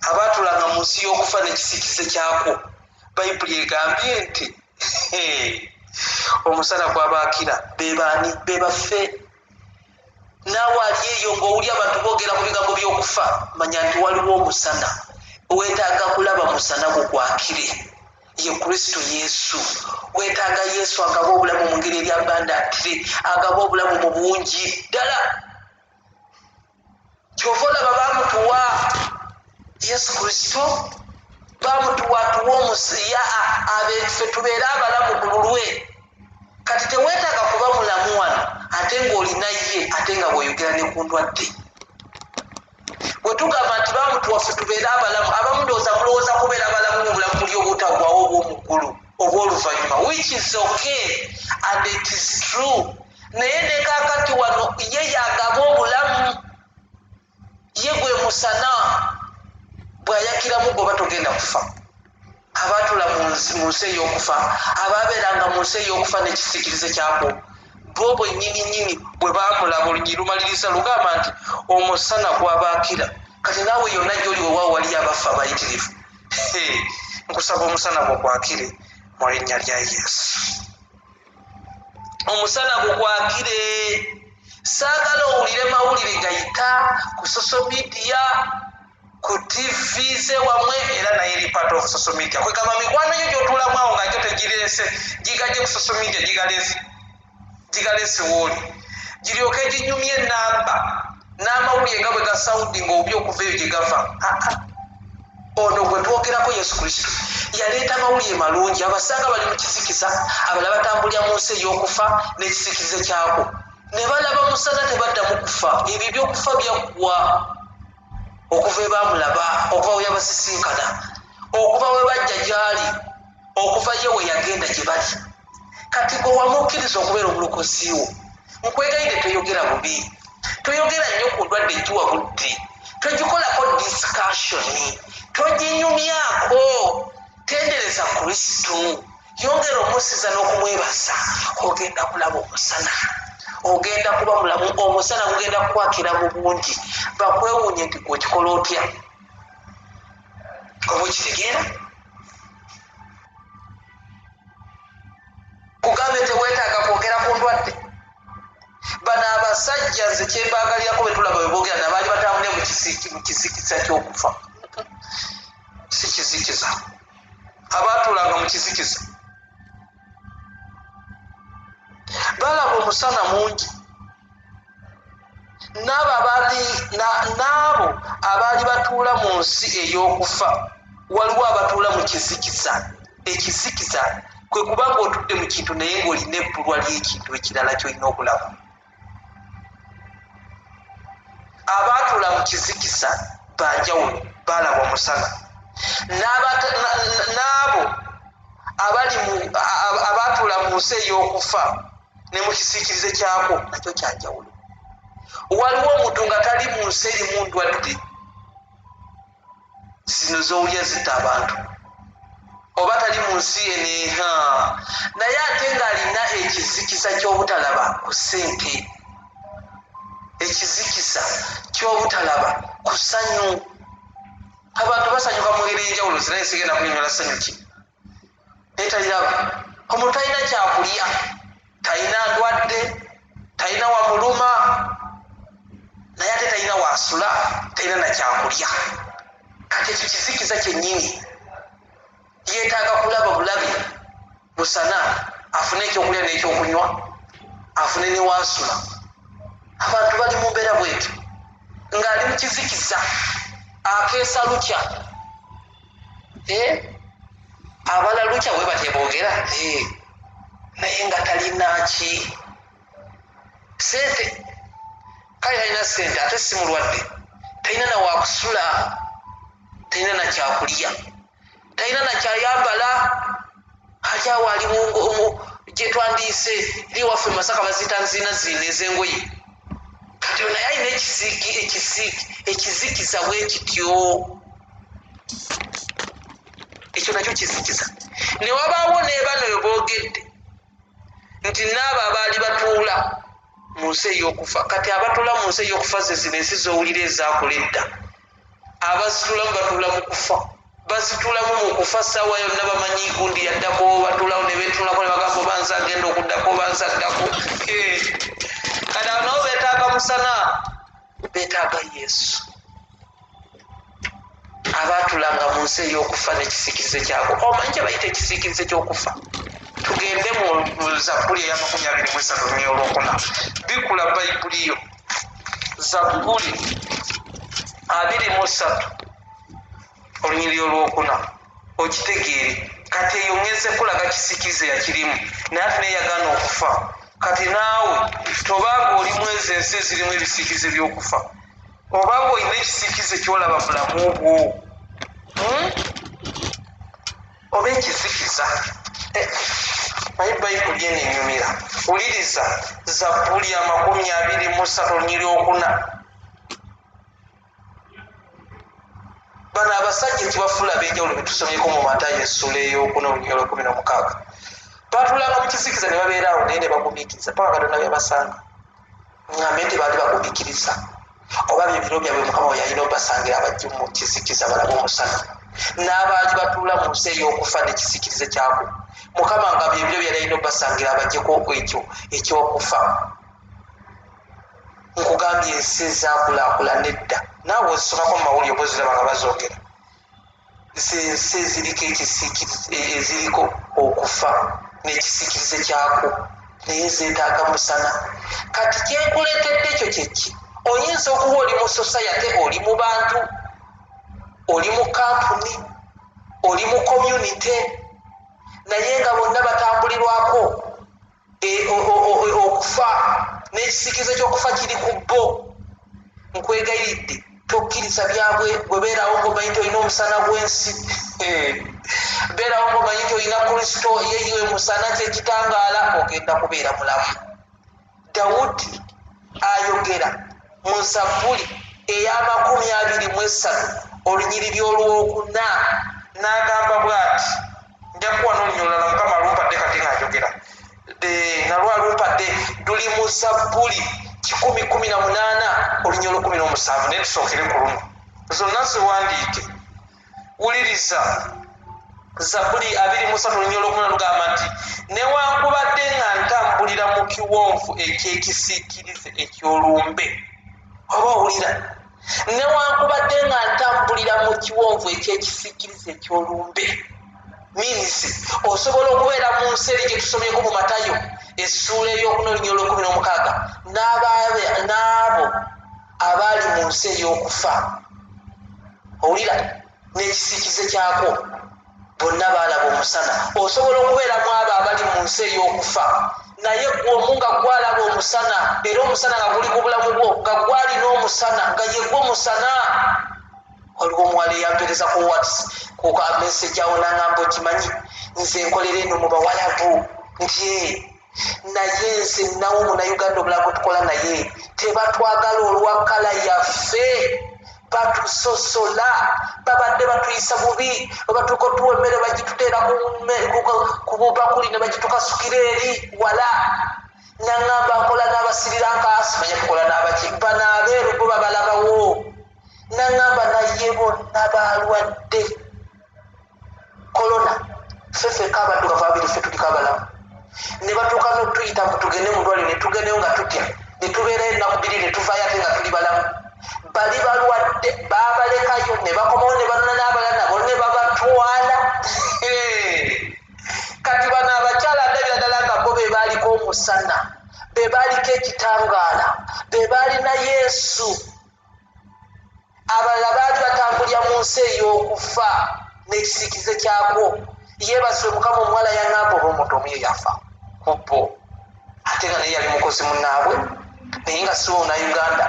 abaatulanga mu nsi y'okufa n'ekisiikirize kyakwo bayibuli egambye nti omusana gwabaakira bebaani bebaffe naawe ali eyo ng'owuli abantu boogera ku bigambo by'okufa manya nti waliwo omusana weetaaga kulaba musana gukwakire ye kristo yesu weetaaga yesu agaba obulamu mu ngeri eri abandantire agaba obulamu mu bungi ddala kyova olaba baamutuwa yesu kristo baamutuwa tuwa omusiya abeffe tubeere abalamu ku lulwe kati teweetaaga kuba mulamu wano ate ng'olina ye ate nga bw'oyogera ne ku ndwadde bwe tugamba nti baamutuwa ffe tubeere abalamu abamu ndowooza mulowooza kubeera abalamu mu bulamu buli obutagwawo obw'omuggulu obw'oluvannyuma which is okay and it is true naye ne kaakati wano ye yagaba obulamu ye gwe musana bw'ayakiramu goba togenda kufa abaatula mu nsi ey'okufa abaabeeranga mu nsi ey'okufa n'ekisiikirize kyakwo bo bwennyininyini bwe baamulaba olunyiri lumaliriza lugamba nti omusana gwabaakira kati naawe yonna gy'oli wewaawo waliyo abafa abayitirivu nkusaba omusana gukwakire mu linnya lya yesu omusana gukwakire saagala owulire mawulire gayita ku social media ku TV ze wamwe era naye eri part of social media kwegamba mikwano gyo gy'otuulamu awo nga gyo tegireese gigajje ku social media gigaleese wooli giryoke ginyumye enamba n'amawulire nga bwe gasawudi ng'obi okuva eyo gye gava ono gwe twogerako yesu kristo yaleeta amawulire malungi abasanga bali mu kizikiza abalala batambulira mu nsi ey'okufa n'ekisiikirize kyako ne balaba musana tebaddamu kufa ebyo ebyokufa byaggwa okuva ebaamulaba okuva we yabasisinkana okuva we bajja gy'ali okuva ye we yagenda gye bali kati gwe wamukkiriza okubeera omulokozi wo nkwegayidde toyogera bubi toyogera nnyo ku ndwadde egiwa budde togikolako discussion toginyumyako tendereza Kristo yongera omusiza n'okumwebaza ogenda kulaba omusana ogenda kuba mulamu omusana gugenda kukwakira mu bungi bakwewuunye nti gwekikola otya oba okitegeera kugambe teweetaaga kwogera ku ndwadde bano abasajja nze kyembaagalirako betulaba beboogera nabaali batambule mu kizikiza ky'okufa si kizikiza abaatuulanga mu kizikiza balaba omusana mungi n'abo abaali batuula mu nsi ey'okufa waliwo abatuula mu kizikiza ekizikiza kwe kuba ng'otudde mu kintu naye ng'olina ebbulwa ly'ekintu ekirala ky'olina okulaba abaatuula mu kizikiza banjawulo balaba omusana n'abo abaatuula mu nsi ey'okufa ne mu kisiikirize kyako nakyo kyanjawulo waliwo omuntu nga tali mu nsi erimu ndwadde zino z'owulya zitta abantu oba tali mu nsi yeneha naye ate ng'alina ekizikiza ky'obutalaba ku ssente ekizikiza ky'obutalaba ku ssanyu abantu basanyuka mu ngeri enjawulo zinaye sigenda kunyonyola ssanyu ki naye taliraba omuntu talina kyakulya talina ndwadde talina wamuluma naye ate talina wasula talina nakyakulya kati ekyo kizikiza kyennyini yeetaaga kulaba bulabi musana afune ekyokulya n'ekyokunywa afune ne wasula abantu bali mu mbeera bwetyo ng'ali mu kizikiza akeesa lukya abala lukya bwe batyeboogera naye nga talinaki sente kale talina sente ate si mulwadde talina nawakusula talina nakyakulya talina nakyayambala atyawo ali gyetwandiise eri waffe masaka bazita nziina ziina ez'engoye kati naye alina ekizikiza bwe kityo ekyo nakyo kizikiza ne wabaawo neebano weboogedde nti naabo abaali batuula mu nsi ey'okufa kati abatuula mu nsi ey'okufa ze zino ensi z'owulira ezaakula edda abazituulamu batuula mu kufa bazituulamu mu kufa ssaawa yonna bamanyi gundi yaddako batuulawo ne beetuulako ne bagamba obanza agenda okuddako obanza addako kati abo nabo beetaaga musana beetaaga yesu abaatulanga mu nsi ey'okufa n'ekisiikirize kyako omanyi kye bayita ekisiikirize ky'okufa tugende mu zabbuli eya 23 bikula bayibuli yo zabbuli 23 olunyiri olwokuna okitegeere kati eyo ngeze kulaga kisiikirize yakirimu naye ate neyagaana okufa kati naawe tobanga olimu ezo ensi ezirimu ebisiikirize by'okufa obanga olina ekisiikirize kyolaba bulamu bwo oba ekizikiza naye bayibuli enenyumira wuliriza zabbuli 23 olunyiri okuna bano abasajja ekibafuula ab'enjawulo betusomyeko mu Matayo essula ey'okuna olunyiri olw16 baatulanga mu kizikiza ne babeeraawo naye ne bagumiikiriza paka Katonda byabasanga ngambe nti baali bagumiikiriza oba byebiro byabwe mukama we yalina obasangira abajje mu kizikiza balabe omusana n'abaali batuula mu nsi ey'okufa n'ekisiikirize kyako mukama nga byebiro byali alina obasangira abajjeko ekyo ekyokufa nkugambye ensi ezaakulaakulana edda naawe ozisomako mu mawulire oba oziraba nga bazoogera ensi eziriko eziriko okufa n'ekisiikirize kyako naye zeetaaga musana kati kyenkuleetedde ekyo kyeki oyinza okuba oli mu society oli mu bantu oli mu kampuni oli mu community naye nga bonna batambulirwako okufa n'ekisiikirize ky'okufa kiri ku bo nkwegayiridde tokkiriza byabwe bwe beerawo ng'omanyi nti olina omusana gw'ensi beerawo ng'omanyi nti olina kristo yeyiwe musana kyekitangaala ogenda kubeera mulamu Dawudi ayogera mu Zabbuli eya 23 olunyiriri olwokuna n'agamba bw'ati nja kuwa n'olunyiriri olulala mukama alumpadde kati ng'ajogera nalwo alumpadde luli mu Zabbuli 118 olunyiriri 17 naye tusookere ku luno zonna ziwandiike wuliriza Zabbuli 23 olunyiriri 18 lugamba nti newankubadde nga ntambulira mu kiwonvu eky'ekisiikirize eky'olumbe oba owulira newankubadde nga ntambulira mu kiwonvu eky'ekisiikirize eky'olumbe minisi osobola okubeera mu nsi eri gye tusomyeko mu Matayo essuula ey'okuna olunyiriri 16 n'abo abaali mu nsi ey'okufa owulira n'ekisiikirize kyako bonna baalaba omusana osobola okubeeramu abo abali mu nsi ey'okufa naye gwomu nga gwalaba omusana era omusana nga guli ku bulamu bwo nga gwalina omusana nga yegwe omusana waliwo omuwala eyampereza ku meseji awo n'angamba okimanyi nze nkolera eno mu bawalabu nti naye nze nawo munauganda obulago tukola naye tebatwagala olwa kala yaffe batusosola babadde batuyisa bubi babatuuka otuwa emmere bagituteera ku bubakuli ne bagitukasukira eri wala naŋŋamba nkola n'abasiriranka simanya tukola n'abaki bano abeeru bo babalabawo naŋŋamba naye bonna balwadde kolona ffeffeka abaddugavu abiri ffe tuliko abalamu ne batuuka n'otuyita tugende mu ddwaliro ne tugendeyo nga tutya ne tubeera ennaku bbiri ne tuvaayo ate nga tuli balamu bali balwadde babalekayo ne bakomawo ne banona n'abalala nabo ne babatwala kati bano abakyala ndabira ddala nga bo be baaliko omusana be baaliko ekitangaala be baalina Yesu abalala baali batambulira mu nsi ey'okufa n'ekisiikize kyakwo yeebasibwe mukama omuwala yaŋŋamba oba omuntu omu ye yafa kubbo ate nga naye yali mukozi munnaabwe naye nga siwo Uganda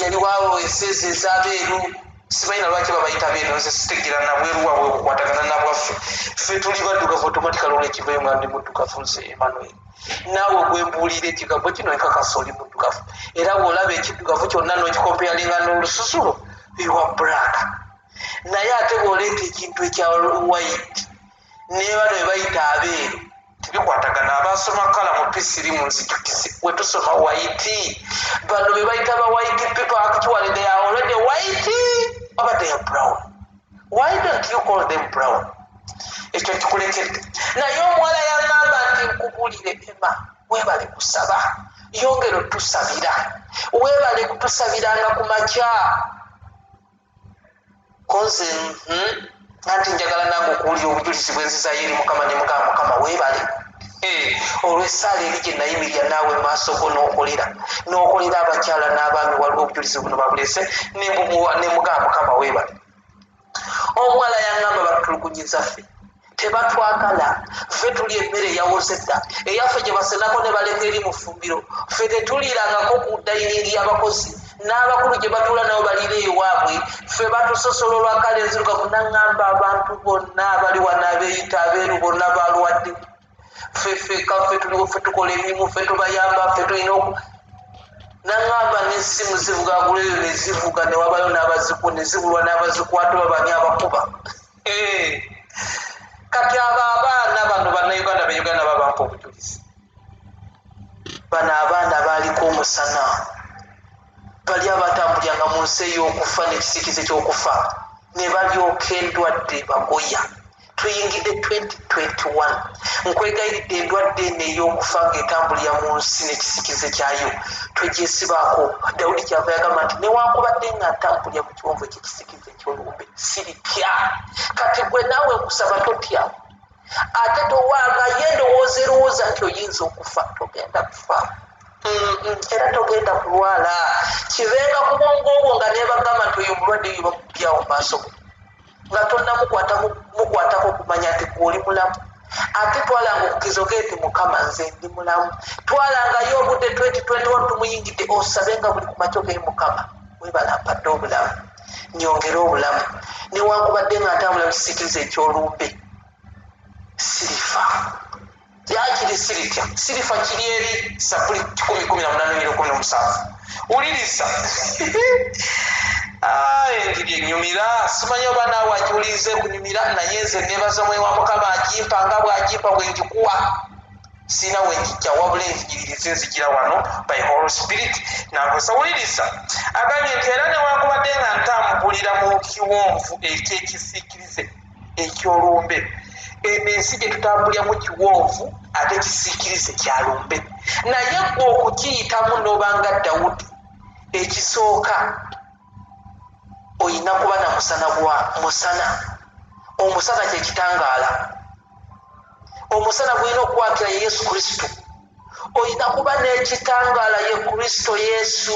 yali waawo eseze ez'abeeru simanyi na lwaki babayita beeru nze sitegera nabweru waabwe bukwatagana nabwaffe ffe tuli baddugavu otomatikali olwekivayo nga ndi muddugavu nze Emmanuel naawe gwembuulira ekigambo kino ekakasa oli muddugavu era bw'olaba ekiddugavu kyonna n'okikompeyalinga n'olususulo ewa bulaka naye ate bw'oleeta ekintu ekya white ne bano be bayita abeeru tebikwatagana abasoma kala mu P3 mu nzijukise we tusoma white bano be bayita ba white people actually they are already white but they are brown. Why don't you call them brown? Ekyo kikulekedde naye omuwala yaŋŋamba nti nkubulire Emma weebale kusaba yongera otusabira weebale kutusabiranga ku makya konze anti njagala nange okuwulira obujulizi bw'enzizayo eri mukama ne mukama weebale olw'essaala eri gye nayimirira naawe maaso go n'okolera abakyala n'abaami waliwo obujulizi buno babulese ne mukama weebale omuwala yaŋŋamba batulugunyiza ffe tebatwagala ffe tuli emmere eyawoze dda eyaffe gye basenako ne baleka eri mu ffumbiro ffe tetuliirangako ku dayiningi y'abakozi n'abakulu gye batuula nabo balira ewaabwe ffe batusosola olwakala enzirugavu naŋŋamba abantu bonna abali wano abeeyita abeeru bonna balwadde ffe tuliwo ffe tukola emirimu ffe tubayamba ffe tulina naŋŋamba n'essimu zivugaguleyo ne zivuga ne wabayo ne zibulwa n'abazikwata babani abakuba kati abo abaana bano bannayuganda beuganda babampa obujulizi bano abaana baaliko omusana bali abatambuliranga mu nsi ey'okufa n'ekisiikize ky'okufa ne balyoka endwadde bagoya tuyingidde 2021 nkwegayiridde endwadde eno ey'okufa ng'etambulira mu nsi n'ekisikize kyayo twegyesibaako Dawudi kyava yagamba nti newankubadde nga ntambulira mu kiwonvu ekyekisikize eky'olumbe siritya kati gwe naawe nkusaba totya ate towanga ye ndowooza erowooza nti oyinza okufa togenda kufa era togenda kulwala kivenga ku bwongo bwo nga nebagamba nti oyo mulwadde oyo bamubyawo mu maaso go nga tonnamukwatako okumanya nti gwoli mulamu ate twalanga okukizo geeti mukama nze ndi mulamu twalangayo obudde 2021 tumuyingidde osabe nga buli ku makyo g'eri mukama webala mpadde obulamu nyongere obulamu newankubadde nga ntambula mu kisiikirize eky'olumbe sirifa yakiri siritya sirifa kiri eri Zabbuli 118:17 wuliriza enjiri enyumira simanyi oba naawe agiwulirize kunyumira naye nze nebaza omwoyo wa mukama agimpa nga bwagimpa bwengikuwa sina wenjijja wabula enjigiririza enzigira wano by Holy Spirit nakosa wuliriza agambye nti era newankubadde nga ntambulira mu kiwonvu ekyekisiikirize ekyolumbe eno ensi gye tutambulira mu kiwonvu ate kisiikirize kyalumbe naye gwe okukiyitamu n'obanga Dawudi ekisooka oyina kuba na musana gwa musana omusana kyekitangaala omusana gwina okukwatira ye Yesu Kristo oyina kuba n'ekitangaala ye Kristo Yesu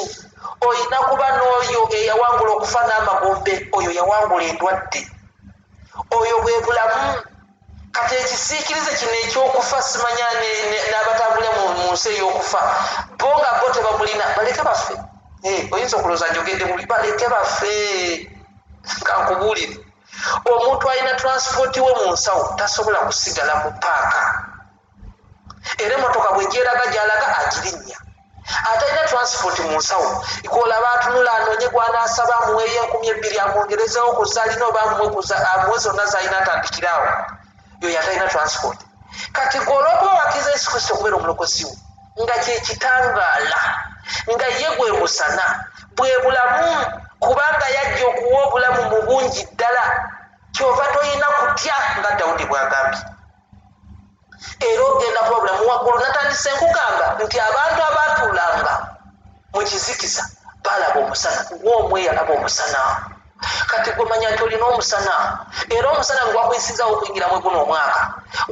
oyina kuba n'oyo eyawangula okufa n'amagombe oyo yawangula endwadde oyo bwe bulamu kati ekisiikirize kino ekyokufa simanya n'abatambulira mu nsi ey'okufa bo nga bo tebamulina baleke bafe oyinza okulooza njogedde mubi baleke bafe kankubuulire omuntu alina transport we mu nsawo tasobola kusigala mu paaka era emotoka bwe gyeraga gyalaga agirinnya ate alina transport mu nsawo ikolaba atunula anoonye gwanaasaba amuweeyo 2,000 amwongerezeho kuzaalina oba amuwe zonna zaalina atandikiraawo yoyo atalina transport kati gwolwokuba wakiza Yesu Kristo okubeera omulokozi wo nga kyekitangaala nga ye gwe musana bwe bulamu kubanga yajja okuwa obulamu mu bungi ddala kyova toyina kutya nga Dawudi bwagambye era ogenda kuba bulamu waggulu natandise nkugamba nti abantu abaatuulanga mu kizikiza balaba omusana gwoomwe yalaba omusana kati gwemanya nti olina omusana era omusana gwakuyisizaawo okuyingiramu guno omwaka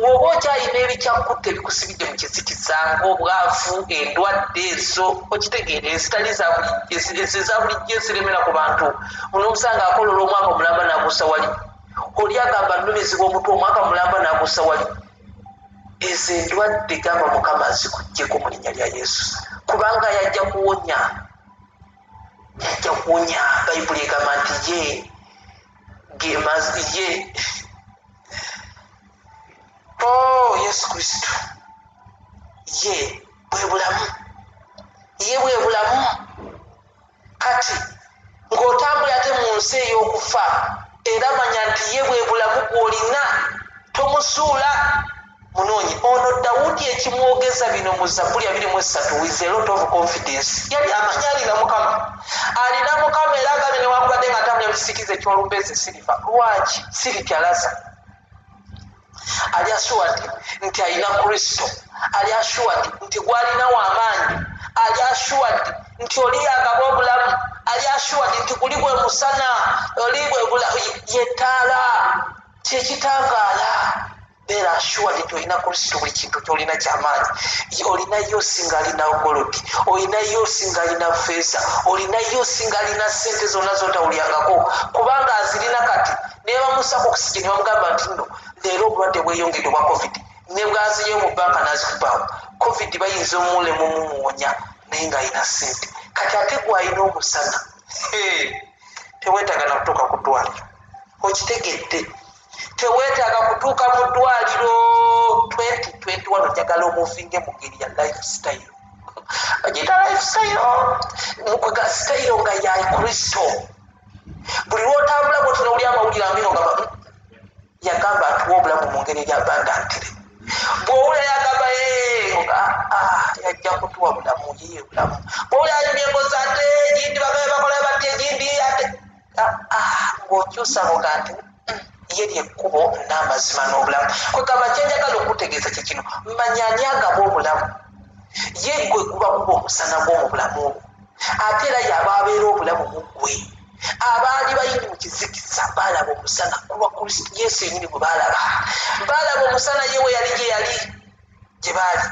woba okyalina ebikyakutta ebikusibidde mu kizikiza ng'obwavu endwadde ezo okitegeera ezitali eza bulijjo eziremera ku bantu munomusanga akolola omwaka omulamba n'agussa wali oli agamba nnumizibwa omutwe omwaka mulamba n'agussa wali ezo endwadde gamba mukama azikugyeko mu linnya lya Yesu kubanga yajja kuwonya bayibuli egamba nti ye Yesu Kristo ye bwe bulamu kati ng'otambula ate mu nsi ey'okufa era manya nti ye bwe bulamu gw'olina tomusuula munoonyi ono Dawudi ekimwogeza bino mu Zabbuli 23 with a lot of confidence yali amanya alina mukama era agambye newankubadde nga atambulira mu kisiikirize eky'olumbeezi sirifa lwaki sirityalaza ali assured nti alina Kristo ali assured nti gwalina w'amaanyi ali assured nti oli yagaba obulamu ali assured nti guli bwe musana oli bwe yetaala kyekitangaala beera assured nti olina Kristo buli kintu kyolina kyamaanyi olinayo singa alina golodi olinayo singa alina feesa olinayo singa alina sente zonna zotawulyangako kubanga azirina kati nebamusako okusijeni bamugamba nti nno leero obulwadde bweyongedde bwa covid ne bwaziyo mu banka nazikubaawo covid bayinza omulemu mumuwonya naye nga alina sente kati ate gwalina omusana teweetaaga nakutuuka ku ddwaliro okitegedde teweetaaga kutuuka mu ddwaliro 2021 ojagala omuvinge mu ngeri ya lifestyle agita lifestyle mukwega style nga ya Kristo buli lwotambula bwotuna oli amawulire ambi ngamba yagamba atuwa obulamu mu ngeri ya bandantire bwowula yagamba yajja kutuwa bulamu yeye bulamu bwowula yimyengoza ate egindi bagabe bakola bati egindi ate ng'okyusa muga nti ye lyekkubo n'amazima n'obulamu kwegamba kyenjagala okutegeeza kye kino manyani agaba obulamu ye gwe guba kuba omusana gw'omu bulamu obwo ate era yaba abeera obulamu mu ggwe abaali bayini mu kizikiza baalaba omusana kulwa Kristo Yesu yenyini bwe baalaba omusana ye we yali gye yali gye baali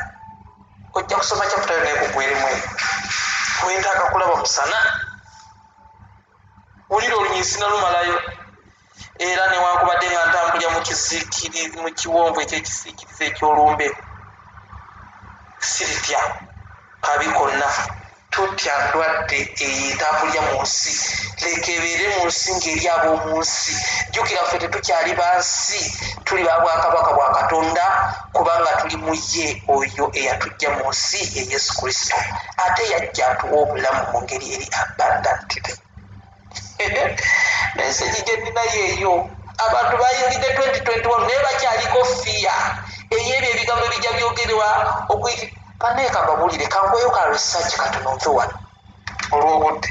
ojja kusoma kyaputayo naye kugweremu wentaaga kulaba musana wulira olunyisi nalumalayo era newankubadde nga ntambulira mu kiwonvu ekyekisiikirize ekyolumbe siritya kabi konna tutya ndwadde eyetambulira mu nsi leka ebeere mu nsi ng'eri ab'omu nsi jjukira ffe tetukyali bansi tuli ba bwakabaka bwa Katonda kubanga tuli mu ye oyo eyatujja mu nsi ye Yesu Kristo ate yajja atuwa obulamu mu ngeri eri abundantire meseji gye ninayo eyo abantu bayingidde 2021 naye bakyaliko fiya eyebyo ebigambo ebijja byogerwa okuyiti baneeka babuulire kankweyo ka research katono nve wano olw'obudde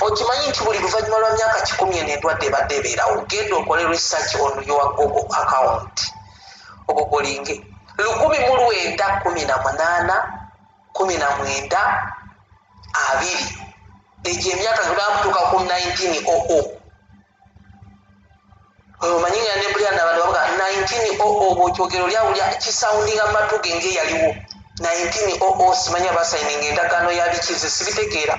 okimanyi nti buli luvannyuma lwa myaka 10 eno endwadde ebadde ebeerawo genda okole research on your Google account ogogolinge 1918 19 2 egyo emyaka gebamutuuka ku 1900 omanyi nga nebulya nabantu bavuga 1900 bwokyogero lyawulya kisoundinga mumatu ge ng'eyaliwo 1900 simanyi abasayininga endagaano yabikize sibitegeera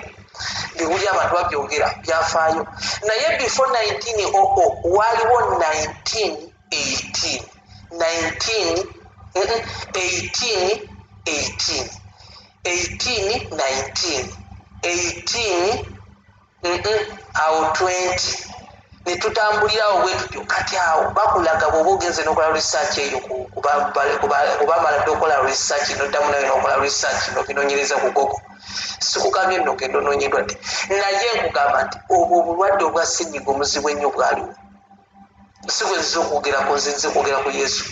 biwulya abantu babyogera byafaayo naye before 1900 waliwo 18 20 netutambulirawo bwe tutyo kati awo bakulaga bw'oba ogenze n'okola research eyo kubamala dde okola research noddamu nayo n'okola research nobinoonyereza ku Google sikugambye nno genda onoonya endwadde naye nkugamba nti obwo obulwadde obwa ssenyiga omuzibu ennyo bwaliwo si bwe nziza okwogerako nzinze kwogera ku Yesu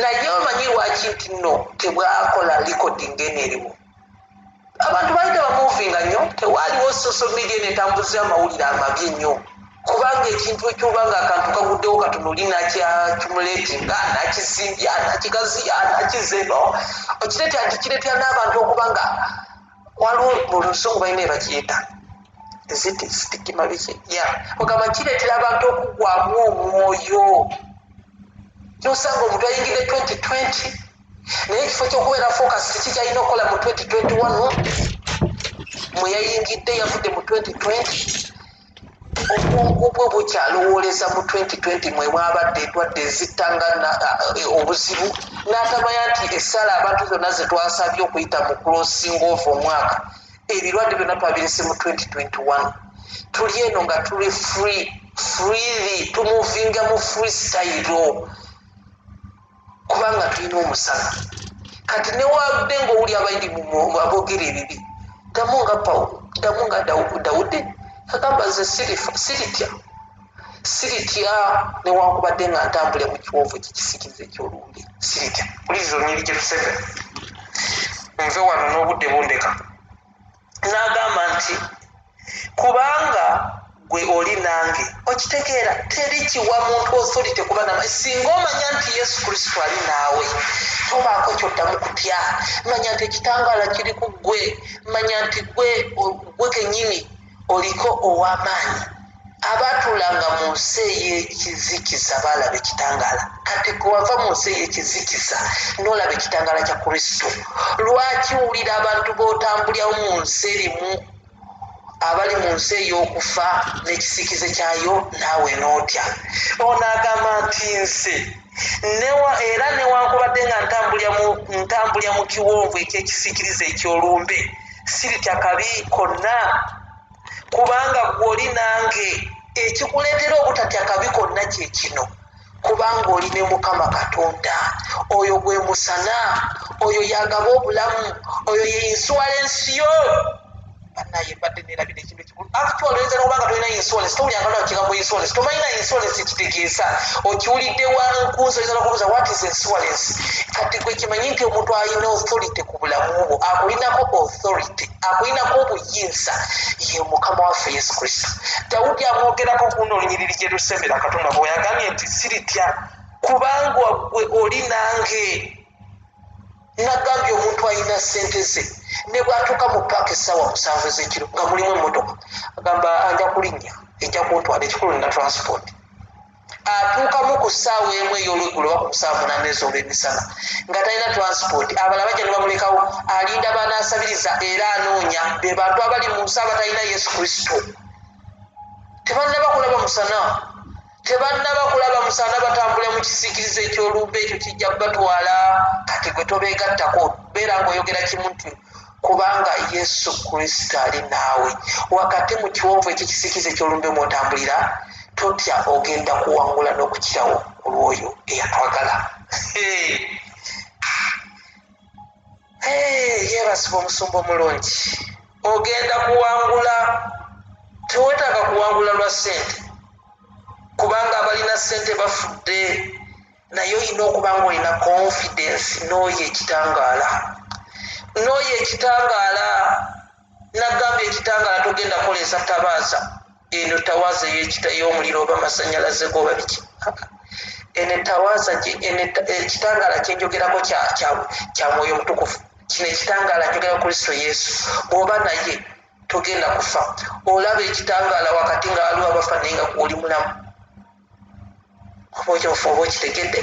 naye omanyi lwaki nti nno tebwakola recording eno eriwo abantu baali tebamuvinga nnyo tewaaliwo social media netambuza amawulire amabi ennyo kubanga ekintu ekyobanga akantu kaguddewo katono oli nakyakumuleetinga nakisimbya nakigaziya nakizeno okireetera nti kireetera n'abantu okubanga waliwo olusungu balina ebakiyeta sitikima biki ogamba kireetera abantu okuggwamu omwoyo nosanga omuntu ayingidde 2020 naye ekifo kyokubeera focus tekikyalina okukola mu 2021 mwe yayingidde yavudde mu 2020 obwongo bwe bukyalowooleza mu 2020 mwe mwabadde endwadde ezittanga obuzibu n'atamanya nti essala abantu zonna ze twasabye okuyita mu crossing of omwaka ebirwadde byonna twabirese mu 2021 tuli eno nga tuli freely tumuvinga mu freestyle kubanga tulina omusana kati newadde ngaowuli abayiri aboogera ebibi ddamu nga Pawulo ddamu nga Dawudi agamba nze siritya newankubadde nga ntambule mu kiwonvu kikisikiriza ekyolumbe siritya pulizi onyiri gye tusebe nve wano n'obudde bundeka n'agamba nti kubanga gwe oli nange okitegeera teri kiwa muntu authority kuba singa omanya nti Yesu Kristo ali naawe tobaako kyoddamu kutya manya nti ekitangaala kiri ku ggwe manya nti gwe kennyini oliko ow'amaanyi abaatulanga mu nsi ey'ekizikiza baalaba ekitangaala kati gwe wava mu nsi ey'ekizikiza n'olaba ekitangaala kya Kristo lwaki wulira abantu bootambulyawo mu nsi erimu abali mu nsi ey'okufa n'ekisikize kyayo naawe n'otya onaagamba nti nsi era newankubadde nga ntambulya mu kiwonvu eky'ekisikiriza ekyolumbe siritya kabi konna kubanga gw'oli nange ekikuleetera obutatya kabi konna kye kino kubanga oli ne Mukama Katonda oyo gwe musana oyo yagaba obulamu oyo ye insurance yo banaye mbadde neerabira ekintu ekikulu actually oyinza n'okubanga tolina insurance towulyanga lwa kigambo insurance tomanyina insurance kitegeeza okiwulidde wankunzi oyinza n'okubuuza what is insurance kati gwe kimanyi nti omuntu alina authority ku bulamu bwo akulinako authority akulinako obuyinza ye Mukama waffe Yesu Kristo Dawudi amwogerako kuno olunyiriri gye lusembera Katonda bwe yagambye nti siritya kubanga gwe oli nange nagambye omuntu alina ssente ze ne bwatuuka mu paaka essaawa 7 ez'ekiro nga mulimu emmotoka agamba anja kulinnya ejja kuntwala ekikulu nina transport atuukamu ku ssaawa emu ey'olweggulo oba ku ssaawa 8 ez'olwemisana nga talina transport abalala bajja ne bamulekawo alinda banaasabiriza era anoonya be bantu abali mu nsi abatalina Yesu Kristo tebannaba kulaba musana tebannaba kulaba musana batambula mu kisiikirizo ekyolumbe ekyo kijja kubatwala kati gwe tobeegattako beera ng'oyogera kimu nti kubanga Yesu Kristo ali naawe wakati mu kiwonvu ekyekisiikirizo ekyolumbe mwotambulira totya ogenda kuwangula n'okukirawo ku lwoyo eyatwagala yeebasiba omusumba omulungi ogenda kuwangula tewetaaga kuwangula lwa ssente kubanga abalina ssente bafudde naye olina okuba nga olina confidence n'oyo ekitangaala nagambye ekitangaala togenda kukolesa tabaaza eno tawaaza ey'omuliro oba masanyalaze goba biki ene tawaaza ekitangaala kyenjogerako kya mwoyo mutukufu kino ekitangaala njogera kristo yesu bw'oba naye togenda kufa olaba ekitangaala wakati nga waliwo abafa naye nga gwoli mulamu oba okyofa oba okitegedde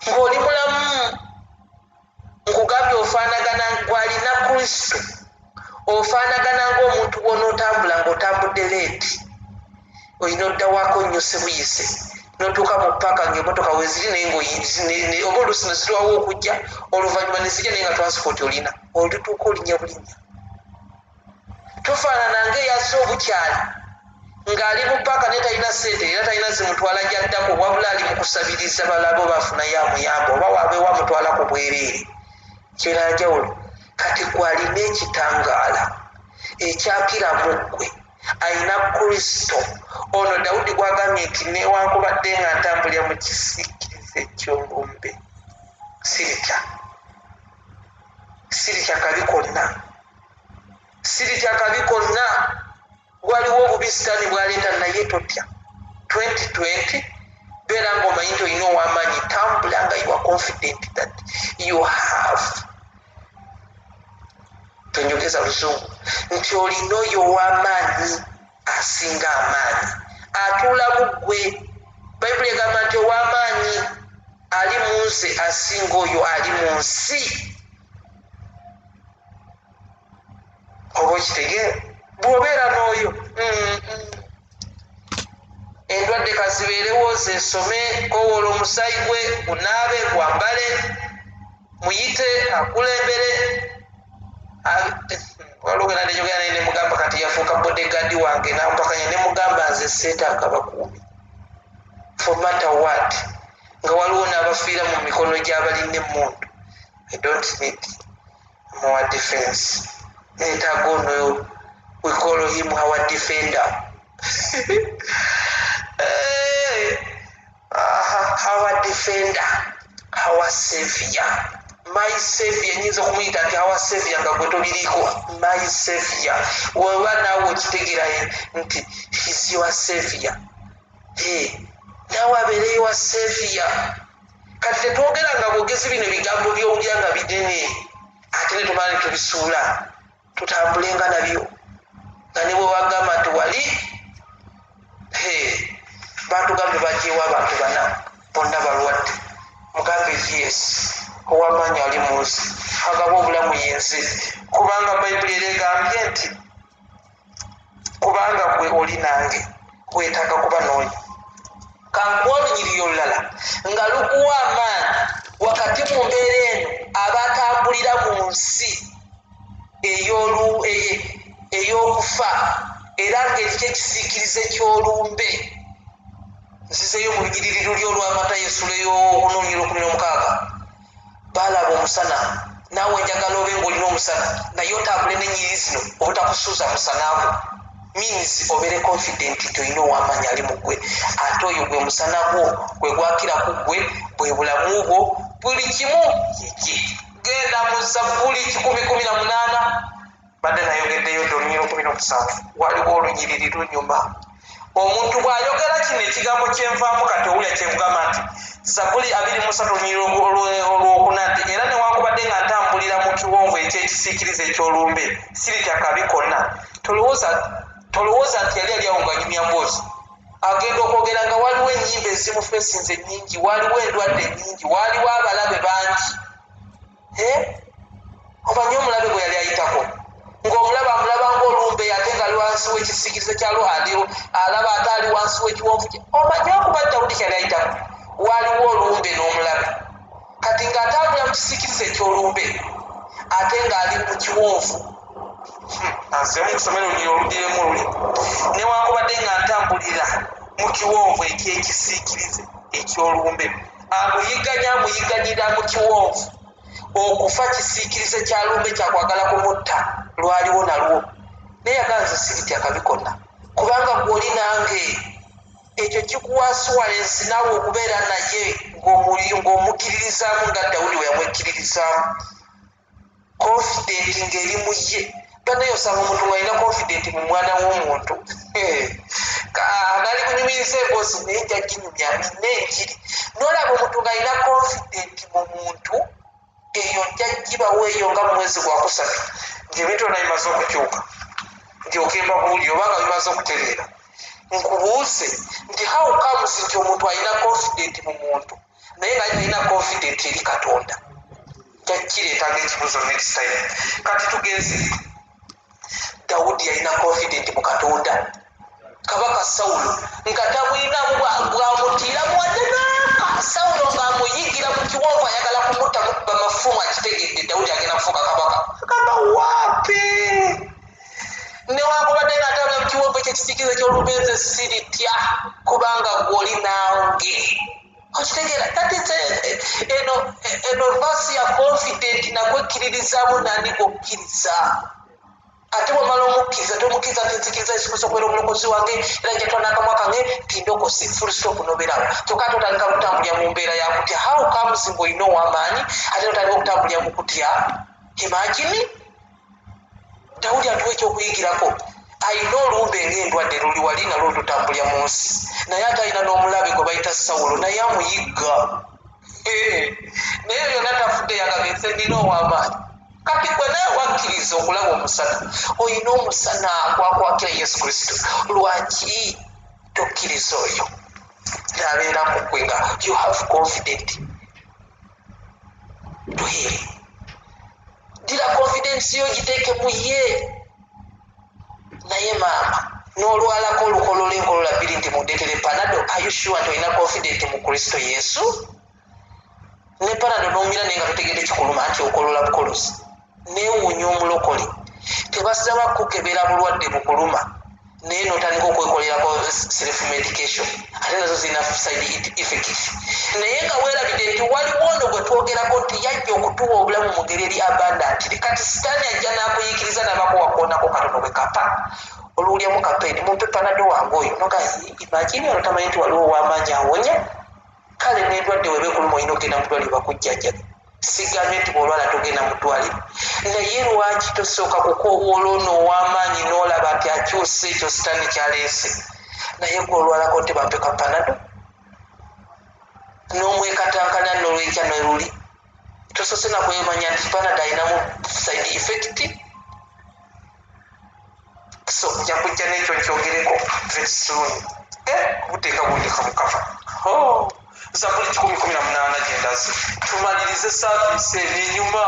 ng'oli mulamu nkugambye ofaanagana gwalina kristo ofaanagana ng'omuntu bw'onootambula ng'otambudde leeti olina oddawaako nnyo sebuyise notuuka mu paaka ng'emmotoka weziri naye oba oluusi ne zitwawo okujja oluvannyuma ne zijja naye nga transport olina olituuka olinya bulinya tufaanana ng'eyazze obukyali ng'ali mu paaka naye talina ssente era talina zimutwala gyaddako wabula ali mu kusabiriza balabo bafunayo amuyamba oba waabeewo amutwala ku bwereere kirala njawulo kati gwalina ekitangaala ekyakira mu ggwe alina kristo ono dawudi gwagambye nti newankubadde nga ntambulira mu kisiikirize eky'olumbe siritya kabi konna waliwo obubi sitaani bwaleeta naye totya 2020 beera ng'omanyi nti olina ow'amaanyi tambula nga you are confident that you have tonjogeza luzungu nti olina oyo ow'amaanyi asinga amaanyi atuula mu ggwe bayibuli egamba nti ow'amaanyi ali mu nze asinga oyo ali mu nsi oba okitegeera bw'obeera n'oyo endwadde kazibeerewo zesome kowoola omusaayi gwe gunaabe gwambale muyite akulembere waliwo gena nejogera naye nemugamba kati yafuuka bodegaadi wange nampakanya nemugamba nze seetaaga bakuumi for matter what nga waliwo n'abafiira mu mikono gy'abalina emmundu I don't need more defense neetaaga ono we call him our defender our defender our savior my savior nyinza okumuyita nti our savior nga gwe tobiriiko my savior weba naawe okitegeera nti he's your savior naawe abeere your savior kati tetwogera nga bwogezi bino ebigambo byowulira nga binene ate ne tumala ne tubisuula tutambulenga nabyo nga ne bwe wagamba nti wali batugambye bajeewo abantu bana bonna balwadde mugambe yes ow'amaanyi ali mu nsi agaba obulamu yenze kubanga bayibuli era egambye nti kubanga gwe oli nange weetaaga kuba n'oyo kankuwa olunyiriri olulala nga lukuwa amaanyi wakati mu mbeera eno abatambulira mu nsi ey'okufa era ng'eriko ekisiikirize ky'olumbe nzizeyo mu lunyiriri luli olw'amata yesula ey'okunoonyera 16 balaba omusana naawe njagala obe ng'olina omusana naye otambule n'ennyiriri zino obutakusuuza musanaago means obeere confident nti olina ow'amaanyi ali mu ggwe ate oyo gwe musana gwo gwe gwakira ku ggwe bwe bulamu bwo buli kimu yeye genda mu Zabuli 118 badde nayogeddeyo dde olunyiriri 17 waliwo olunyiriri lunyuma omuntu bw'ayogera kino ekigambo kyenvaamu kati owulya kyekugamba nti Zabuli 23 olunyiriri olwokuna nti era newankubadde nga ntambulira mu kiwonvu ekyekisiikirize eky'olumbe siritya kabi konna tolowooza nti yali aliawo nga nyumya mboozi agenda okwogera nga waliwo ennyimba ezimufeesinze nnyingi waliwo endwadde nnyingi waliwo abalabe bangi omanyi omulabe gwe yali ayitako ng'omulaba amulaba ng'olumbe ate nga ali wansi w'ekisiikirize kyalwo alaba ate ali wansi w'ekiwonvu kye omanyi okuba Dawudi kyali ayitako waliwo olumbe n'omulabe kati ng'atambulira mu kisiikirize eky'olumbe ate ng'ali mu kiwonvu ansemu kusomera olunyiri oludiremu luli newankubadde nga ntambulira mu kiwonvu eky'ekisiikirize eky'olumbe amuyiganyira mu kiwonvu okufa kisiikirize kyalumbe kyakwagala kumutta lwaliwo nalwo naye aganze siritya kabi konna kubanga gwoli nange ekyo kikuwa assurance naawe okubeera naye ng'omukkiririzaamu nga Dawudi we yamwekkiririzaamu confident ng'eri mu ye. Banaye osanga omuntu ng'alina confident mu mwana w'omuntu nali kunyumiriza emboozi naye nja ginyumya n'enjiri n'olaba omuntu ng'alina confident mu muntu eyo nja gibawo eyo nga mu mwezi gwa kusatu ng'ebintu byonna bimaze okukyuka ndyoke mbabuulire obanga bimaze okutereera nkubuuze nti how comes nti omuntu alina confident mu muntu naye nga alina confident eri Katonda. Kireetanga ekibuzo next time. Kati tugenze Dawudi alina confident mu Katonda. Kabaka Sawulo nga tamwinamu bwamutiira mwaddenaaka Sawulo ng'amuyigira mu kiwonvu ayagala kumutta mukuba mafumu akitegedde Dawudi agenda kufuuka kabaka. Agamba waapi newankubadde ng'atambula mu kiwonvu ekyo ekisiikirize ky'olubenze siritya kubanga gw'oli nange. Okitegeera that is eno verse ya confident nakwekkirizaamu nani gokkiriza ate bw'omala omukkiriza tomukkiriza nti nzikiriza Yesu Kristo okubeera omulokozi wange era njatwa n'akamwa kange tindokose full stop n'obeerawo kyokka ate otandika kutambulira mu mbeera ya kutya. How comes ng'olina ow'amaanyi ate otandika okutambulira mu kutya? Imagine Dawudi atuwa ekyokuyigirako. Alina olumbe ng'endwadde luli wali nalwo lutambulira mu nsi naye ate alina n'omulabe gwe bayita Sawulo naye amuyigga. Naye byonna tafudde yagagenze nina ow'amaanyi. Kati gwe naye wakkiriza okulaba omusana olina omusana gwakwakira Yesu Kristo lwaki tokkiriza oyo n'abeera mu ggwe nga you have confident tuhere dira confidence yo giteeke mu ye. Naye maama n'olwalako olukolola enkolola bbiri nti mundeetere panado are you sure nti olina confident mu Kristo Yesu? Ne panado n'omira naye nga totegedde kikuluma nti okolola bukolozi neewuunya omulokole tebasaba kukebera bulwadde bukuluma naye n'otandika okwekolerako self medication ate nazo zirina side effect naye nga weerabidde nti waliwo ono gwe twogerako nti yajja okutuwa obulamu mu ngeri eri abandantire. Kati sitaani ajja n'akuyikiriza n'abakuwakoonako katono bwe kapa oluwulyamu kapeeni mumpe panado wange oyo noga imagine ono tamanyi nti waliwo ow'amaanyi awonya. Kale n'endwadde webe kuluma olina okgenda mu ddwaliro bakujjajjabe. Sigambye nti bw'olwala togenda mu ddwaliro naye lwaki tosooka kukoowoola ono ow'amaanyi n'olaba nti akyusa ekyo sitaani kyaleese naye gw'olwalako nti bampe ka panado n'omwekatankana n'olwekya neruli tosose nakwemanya nti panado alinamu side effect. So nja kujja n'ekyo nkyogereko very soon. Kubuteeka bundeka mukama. Zaburi 118 gyendazi tumalirize saaviisi enyuma.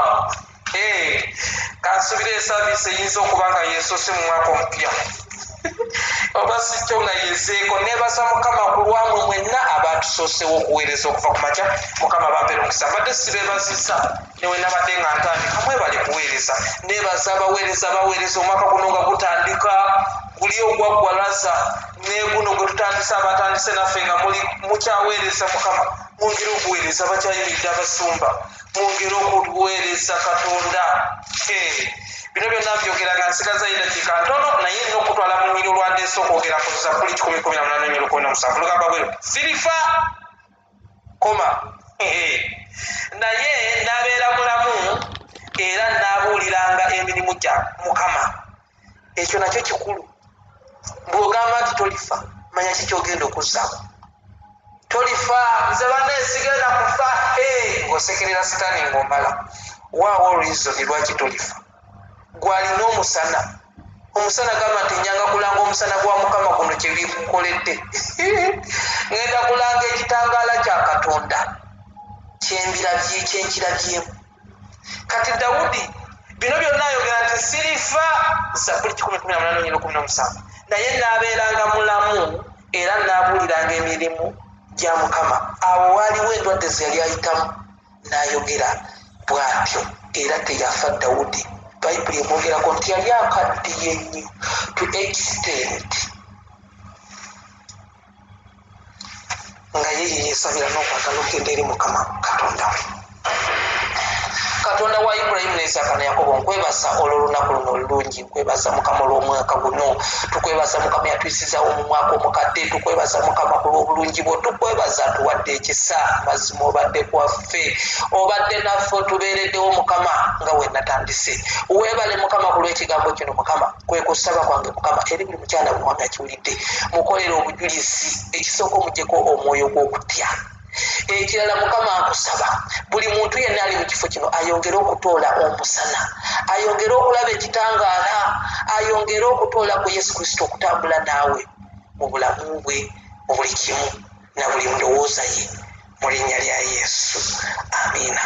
Kansubire saaviisi eyinza okuba nga yeesose mu mwaka omupya oba sikyo nga yeezeeko. Neebaza Mukama ku lwammwe mwenna abatusoosewo okuweereza okuva ku makya. Mukama bampeera omukisa. Mbadde sibeebazisa newe nabadde nga ntandika mwebale kuweereza. Neebaza abaweereza omwaka guno nga gutandika guli ogwaggwalaza ne guno gwe tutandise abatandise naffe nga mukyaweereza Mukama. Mwongere okuweereza abakyayimiridde abasumba, mwongere okuweereza Katonda. Bino byonna mbyogera nga nsigaza eddakiika ntono naye nina okutwala mu nyiri olwandeese okwogera ku Zaburi 118:17 lugamba bwe sirifa koma naye n'abeera mulamu era n'abuuliranga emirimu gya Mukama. Ekyo nakyo kikulu. Bw'ogamba nti tolifa manya kikyogenda okuzzaamu. Tolifa nze banne sigenda kufa ng'osekerera sitaani ng'omala. Waawo reason lwaki tolifa. Gwalina omusana. Omusana gamba nti nyanga kulanga omusana gwa Mukama guno kye bikukoledde. Ngenda kulanga ekitangaala kya Katonda kyenkirabyemu. Kati Dawudi bino byonna ayogera nti sirifa. Zaburi 118:17 naye n'abeeranga mulamu era n'abuuliranga emirimu gya Mukama. Awo waaliwo endwadde ze yali ayitamu n'ayogera bw'atyo era teyafa Dawudi. Bayibuli emwogerako nti yali akaddiye nnyo to extent nga ye yeesabira n'okwagala okgenda eri Mukama Katonda we. katonda wa Ibulayimu ne Isaaka ne Yakobo nkwebaza olw'olunaku luno olulungi nkwebaza mukama olw'omwaka guno tukwebaza mukama yatuyisizaawo mu mwaka omukadde tukwebaza mukama ku lw'obulungi bwo tukwebaza tuwadde ekisa mazima obadde kwaffe obadde naffe otubeereddewo mukama nga we natandise weebale mukama ku lw'ekigambo kino mukama kwe kusaba kwange mukama eri buli mukyala buwanga kiwulidde mukolere obujulizi ekisooka omuggyeko omwoyo gw'okutya ekirala mukama akusaba buli muntu yenna ali mu kifo kino ayongere okutoola omusana ayongere okulaba ekitangaala ayongere okutoola ku Yesu Kristo okutambula naawe mu bulamu bwe mu buli kimu na buli ndowooza ye mu linnya lya Yesu amiina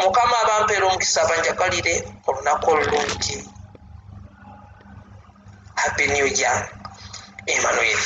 mukama abampeera omukisa abanjagalire olunaku olulungi Happy New Year Emmanuel